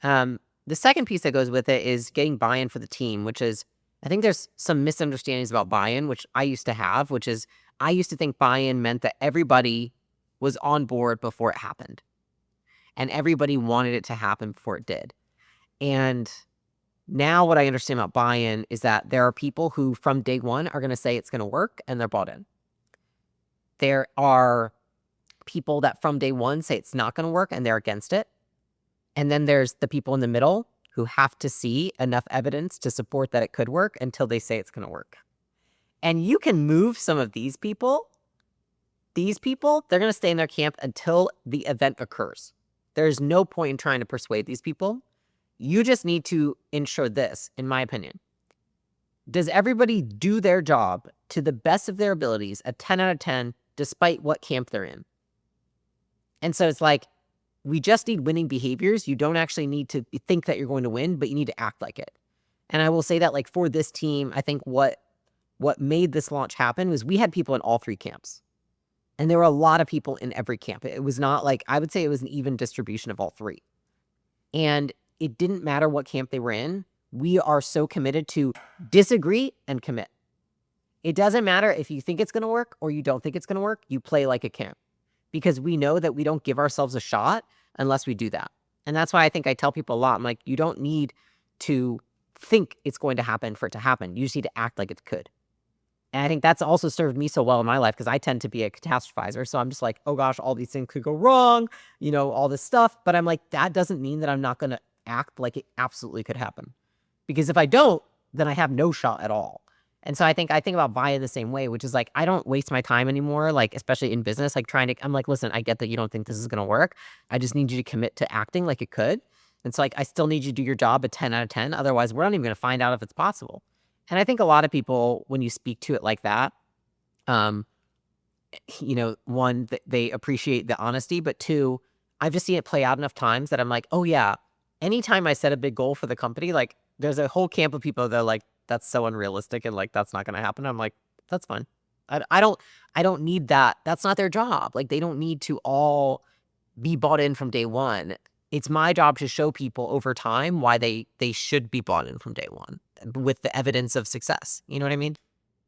The second piece that goes with it is getting buy-in for the team, which is, I think there's some misunderstandings about buy-in, which I used to have, which is I used to think buy-in meant that everybody was on board before it happened. And everybody wanted it to happen before it did. And now what I understand about buy-in is that there are people who from day one are going to say it's going to work and they're bought in. There are people that from day one say it's not going to work and they're against it. And then there's the people in the middle who have to see enough evidence to support that it could work until they say it's going to work. And you can move some of these people these people, they're going to stay in their camp until the event occurs. There's no point in trying to persuade these people. You just need to ensure this, in my opinion. Does everybody do their job to the best of their abilities, a 10 out of 10, despite what camp they're in? And so it's like, we just need winning behaviors. You don't actually need to think that you're going to win, but you need to act like it. And I will say that, like, for this team, I think what made this launch happen was we had people in all 3 camps. And there were a lot of people in every camp. It was not like, I would say it was an even distribution of all 3. And it didn't matter what camp they were in. We are so committed to disagree and commit. It doesn't matter if you think it's going to work or you don't think it's going to work. You play like a camp, because we know that we don't give ourselves a shot unless we do that. And that's why I think I tell people a lot, I'm like, you don't need to think it's going to happen for it to happen. You just need to act like it could. And I think that's also served me so well in my life, because I tend to be a catastrophizer. So I'm just like, oh gosh, all these things could go wrong, all this stuff. But I'm like, that doesn't mean that I'm not going to act like it absolutely could happen. Because if I don't, then I have no shot at all. And so I think about Vaya the same way, which is like, I don't waste my time anymore, like, especially in business, like I'm like, listen, I get that you don't think this is going to work. I just need you to commit to acting like it could. And so, like, I still need you to do your job at 10 out of 10. Otherwise, we're not even going to find out if it's possible. And I think a lot of people, when you speak to it like that, um, one, they appreciate the honesty, but 2, I've just seen it play out enough times that I'm like, oh yeah, anytime I set a big goal for the company, like, there's a whole camp of people that are like, that's so unrealistic and like, that's not going to happen. I'm like, that's fine. I don't need that. That's not their job. Like, they don't need to all be bought in from day one. It's my job to show people over time why they should be bought in from day one with the evidence of success. You know what I mean?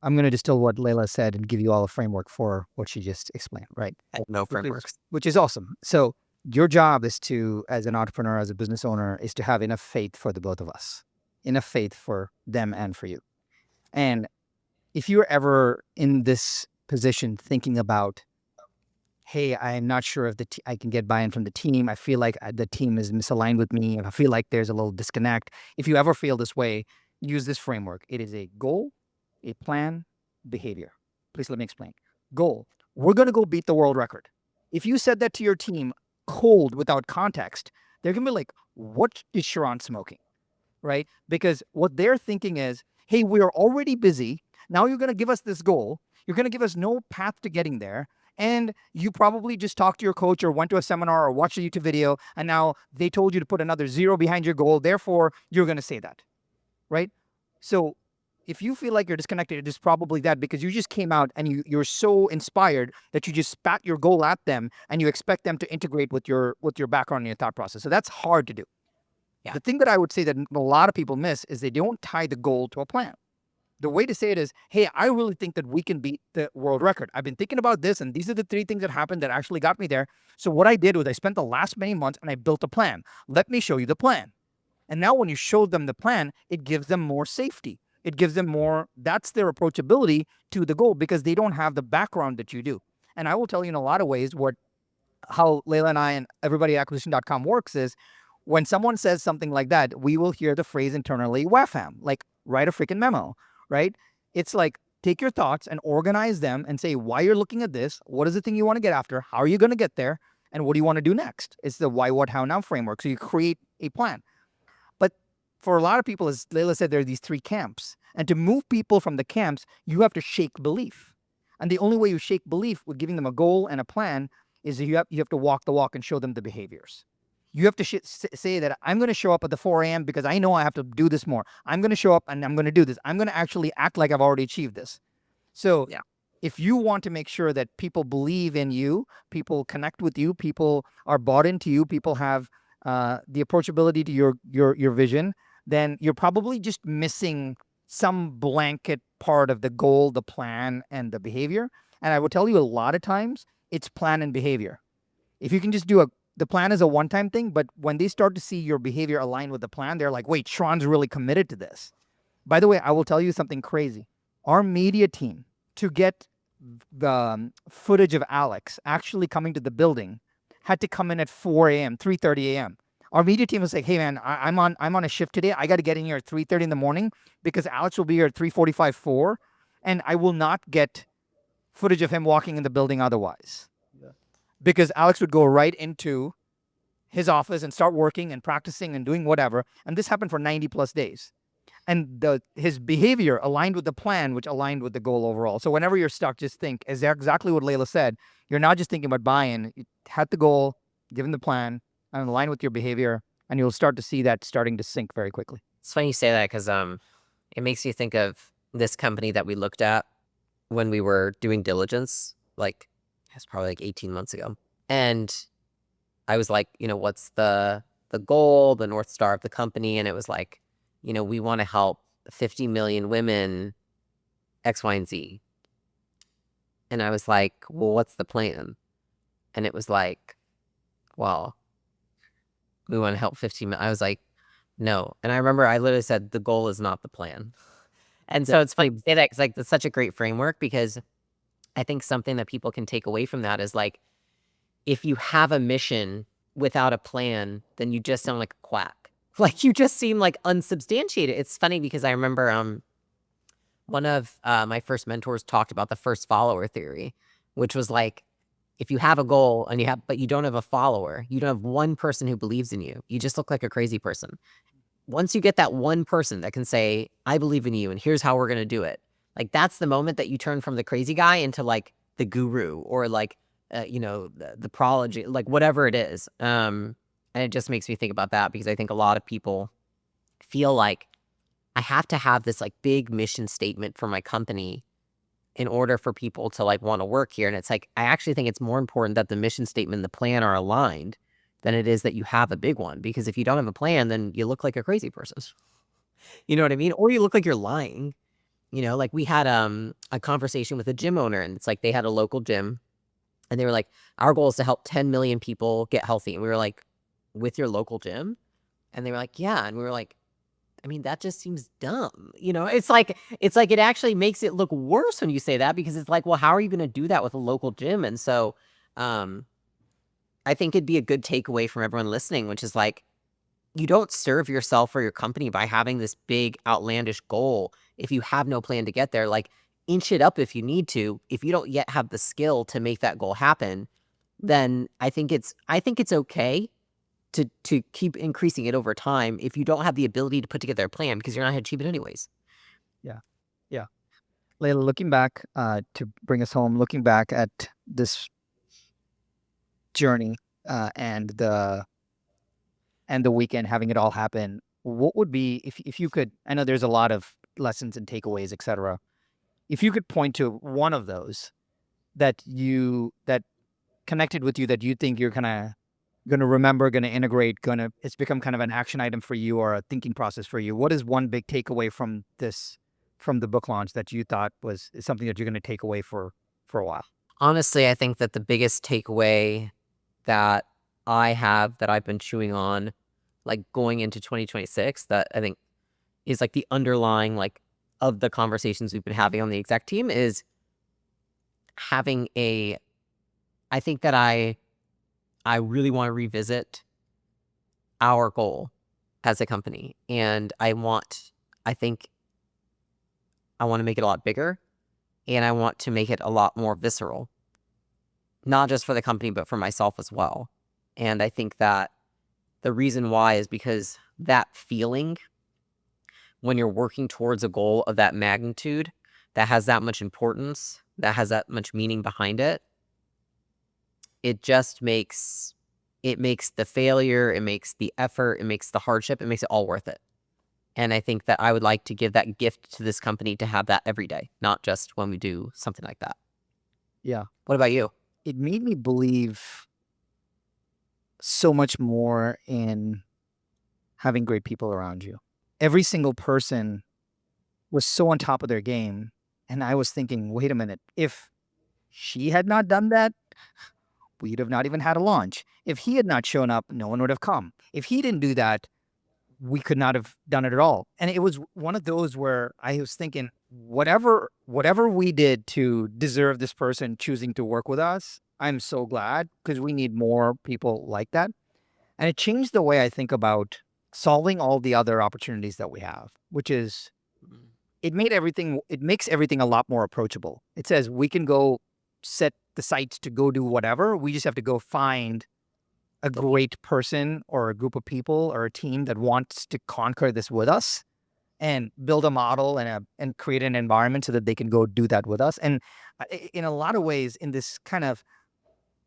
I'm going to distill what Layla said and give you all a framework for what she just explained, right? I have no frameworks. Which is awesome. So your job is to, as an entrepreneur, as a business owner, is to have enough faith for the both of us, enough faith for them and for you. And if you're ever in this position thinking about, hey, I'm not sure if I can get buy-in from the team. I feel like the team is misaligned with me. And I feel like there's a little disconnect. If you ever feel this way, use this framework. It is a goal, a plan, behavior. Please let me explain. Goal. We're going to go beat the world record. If you said that to your team cold without context, they're going to be like, what is Sharon smoking? Right? Because what they're thinking is, hey, we are already busy. Now you're going to give us this goal. You're going to give us no path to getting there. And you probably just talked to your coach or went to a seminar or watched a YouTube video, and now they told you to put another 0 behind your goal. Therefore, you're going to say that, right? So if you feel like you're disconnected, it is probably that, because you just came out and you're so inspired that you just spat your goal at them and you expect them to integrate with your background and your thought process. So that's hard to do. Yeah. The thing that I would say that a lot of people miss is they don't tie the goal to a plan. The way to say it is, hey, I really think that we can beat the world record. I've been thinking about this, and these are the 3 things that happened that actually got me there. So what I did was I spent the last many months and I built a plan. Let me show you the plan. And now when you show them the plan, it gives them more safety. It gives them more, that's their approachability to the goal, because they don't have the background that you do. And I will tell you in a lot of ways how Layla and I and everybody at acquisition.com works is, when someone says something like that, we will hear the phrase internally, WAFAM, like write a freaking memo, right? It's like, take your thoughts and organize them and say why you're looking at this. What is the thing you want to get after? How are you going to get there? And what do you want to do next? It's the why, what, how, now framework. So you create a plan. But for a lot of people, as Layla said, there are these 3 camps. And to move people from the camps, you have to shake belief. And the only way you shake belief with giving them a goal and a plan is you have to walk the walk and show them the behaviors. You have to say that I'm going to show up at the 4 a.m. because I know I have to do this more. I'm going to show up and I'm going to do this. I'm going to actually act like I've already achieved this. So yeah, if you want to make sure that people believe in you, people connect with you, people are bought into you, people have the approachability to your vision, then you're probably just missing some blanket part of the goal, the plan, and the behavior. And I will tell you, a lot of times it's plan and behavior. If you can just do the plan is a one-time thing, but when they start to see your behavior align with the plan, they're like, wait, Sharon's really committed to this. By the way, I will tell you something crazy. Our media team, to get the footage of Alex actually coming to the building, had to come in at 4 a.m., 3:30 a.m. Our media team was like, hey man, I'm on a shift today. I got to get in here at 3:30 in the morning because Alex will be here at 3:45, 4, and I will not get footage of him walking in the building otherwise. Yeah. Because Alex would go right into his office and start working and practicing and doing whatever. And this happened for 90 plus days. And his behavior aligned with the plan, which aligned with the goal overall. So whenever you're stuck, just think, is exactly what Layla said. You're not just thinking about buy-in. You had the goal, given the plan, and align with your behavior, and you'll start to see that starting to sink very quickly. It's funny you say that because it makes you think of this company that we looked at when we were doing diligence, like it's probably like 18 months ago. And I was like, what's the goal, the North Star of the company? And it was like, we want to help 50 million women, X, Y, and Z. And I was like, well, what's the plan? And it was like, well, we want to help 50 million. I was like, no. And I remember I literally said, the goal is not the plan. And so it's funny to say that because like, that's such a great framework because I think something that people can take away from that is like, if you have a mission without a plan, then you just sound like a quack. Like you just seem like unsubstantiated. It's funny because I remember one of my first mentors talked about the first follower theory, which was like, if you have a goal but you don't have a follower, you don't have one person who believes in you, you just look like a crazy person. Once you get that one person that can say, I believe in you and here's how we're going to do it. Like that's the moment that you turn from the crazy guy into like the guru or like, the prodigy, like whatever it is. And it just makes me think about that because I think a lot of people feel like I have to have this like big mission statement for my company in order for people to like want to work here. And it's like, I actually think it's more important that the mission statement and the plan are aligned than it is that you have a big one. Because if you don't have a plan, then you look like a crazy person. You know what I mean? Or you look like you're lying. Like we had a conversation with a gym owner and it's like they had a local gym and they were like, our goal is to help 10 million people get healthy. And we were like, with your local gym? And they were like, yeah. And we were like, I mean, that just seems dumb. It's like it actually makes it look worse when you say that because it's like, well, how are you going to do that with a local gym? And so I think it'd be a good takeaway from everyone listening, which is like, you don't serve yourself or your company by having this big outlandish goal if you have no plan to get there. Like, inch it up if you need to. If you don't yet have the skill to make that goal happen, then I think it's okay to keep increasing it over time if you don't have the ability to put together a plan because you're not going to achieve it anyways. Yeah. Yeah. Layla, looking back to bring us home, looking back at this journey and the weekend, having it all happen, what would be, if you could, I know there's a lot of lessons and takeaways, etc. If you could point to one of those that connected with you that you think you're kind of going to remember, going to integrate, it's become kind of an action item for you or a thinking process for you. What is one big takeaway from the book launch that you thought is something that you're going to take away for a while? Honestly, I think that the biggest takeaway that I have that I've been chewing on, like going into 2026, that I think is like the underlying like of the conversations we've been having on the exec team is having I think that I really want to revisit our goal as a company. And I think I want to make it a lot bigger and I want to make it a lot more visceral, not just for the company, but for myself as well. And I think that the reason why is because that feeling when you're working towards a goal of that magnitude, that has that much importance, that has that much meaning behind it, it just makes the failure, it makes the effort, it makes the hardship, it makes it all worth it. And I think that I would like to give that gift to this company to have that every day, not just when we do something like that. Yeah. What about you? It made me believe so much more in having great people around you. Every single person was so on top of their game. And I was thinking, wait a minute, if she had not done that, we'd have not even had a launch. If he had not shown up, no one would have come. If he didn't do that, we could not have done it at all. And it was one of those where I was thinking, whatever we did to deserve this person choosing to work with us, I'm so glad because we need more people like that. And it changed the way I think about solving all the other opportunities that we have, which is it makes everything a lot more approachable. It says we can go set the sites to go do whatever. We just have to go find a great person or a group of people or a team that wants to conquer this with us and build a model and create an environment so that they can go do that with us. And in a lot of ways, in this kind of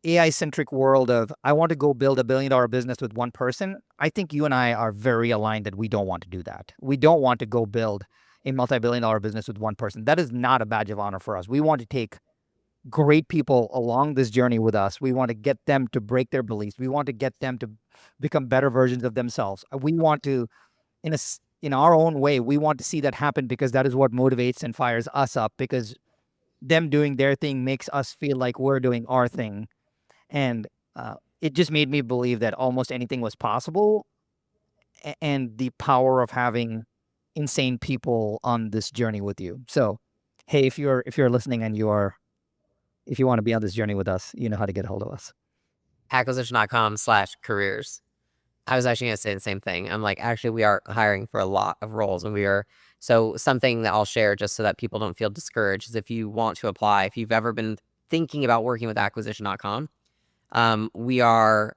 AI centric world of I want to go build $1 billion business with one person, I think you and I are very aligned that we don't want to do that. We don't want to go build a multi-billion-dollar business with one person. That is not a badge of honor for us. We want to take great people along this journey with us. We want to get them to break their beliefs. We want to get them to become better versions of themselves. We want to, in our own way, we want to see that happen because that is what motivates and fires us up, because them doing their thing makes us feel like we're doing our thing. And it just made me believe that almost anything was possible, and the power of having insane people on this journey with you. So, hey, if you're listening and if you want to be on this journey with us, you know how to get a hold of us. Acquisition.com/careers. I was actually gonna say the same thing. I'm like, actually, we are hiring for a lot of roles, and we are so something that I'll share just so that people don't feel discouraged is if you want to apply, if you've ever been thinking about working with acquisition.com, we are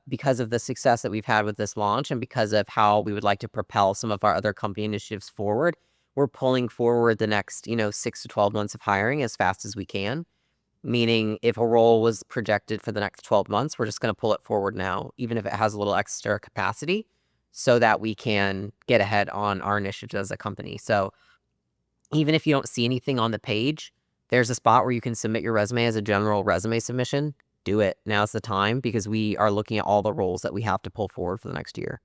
because of the success that we've had with this launch and because of how we would like to propel some of our other company initiatives forward, we're pulling forward the next, 6 to 12 months of hiring as fast as we can. Meaning, if a role was projected for the next 12 months, we're just going to pull it forward now, even if it has a little extra capacity, so that we can get ahead on our initiatives as a company. So, even if you don't see anything on the page, there's a spot where you can submit your resume as a general resume submission. Do it. Now's the time because we are looking at all the roles that we have to pull forward for the next year.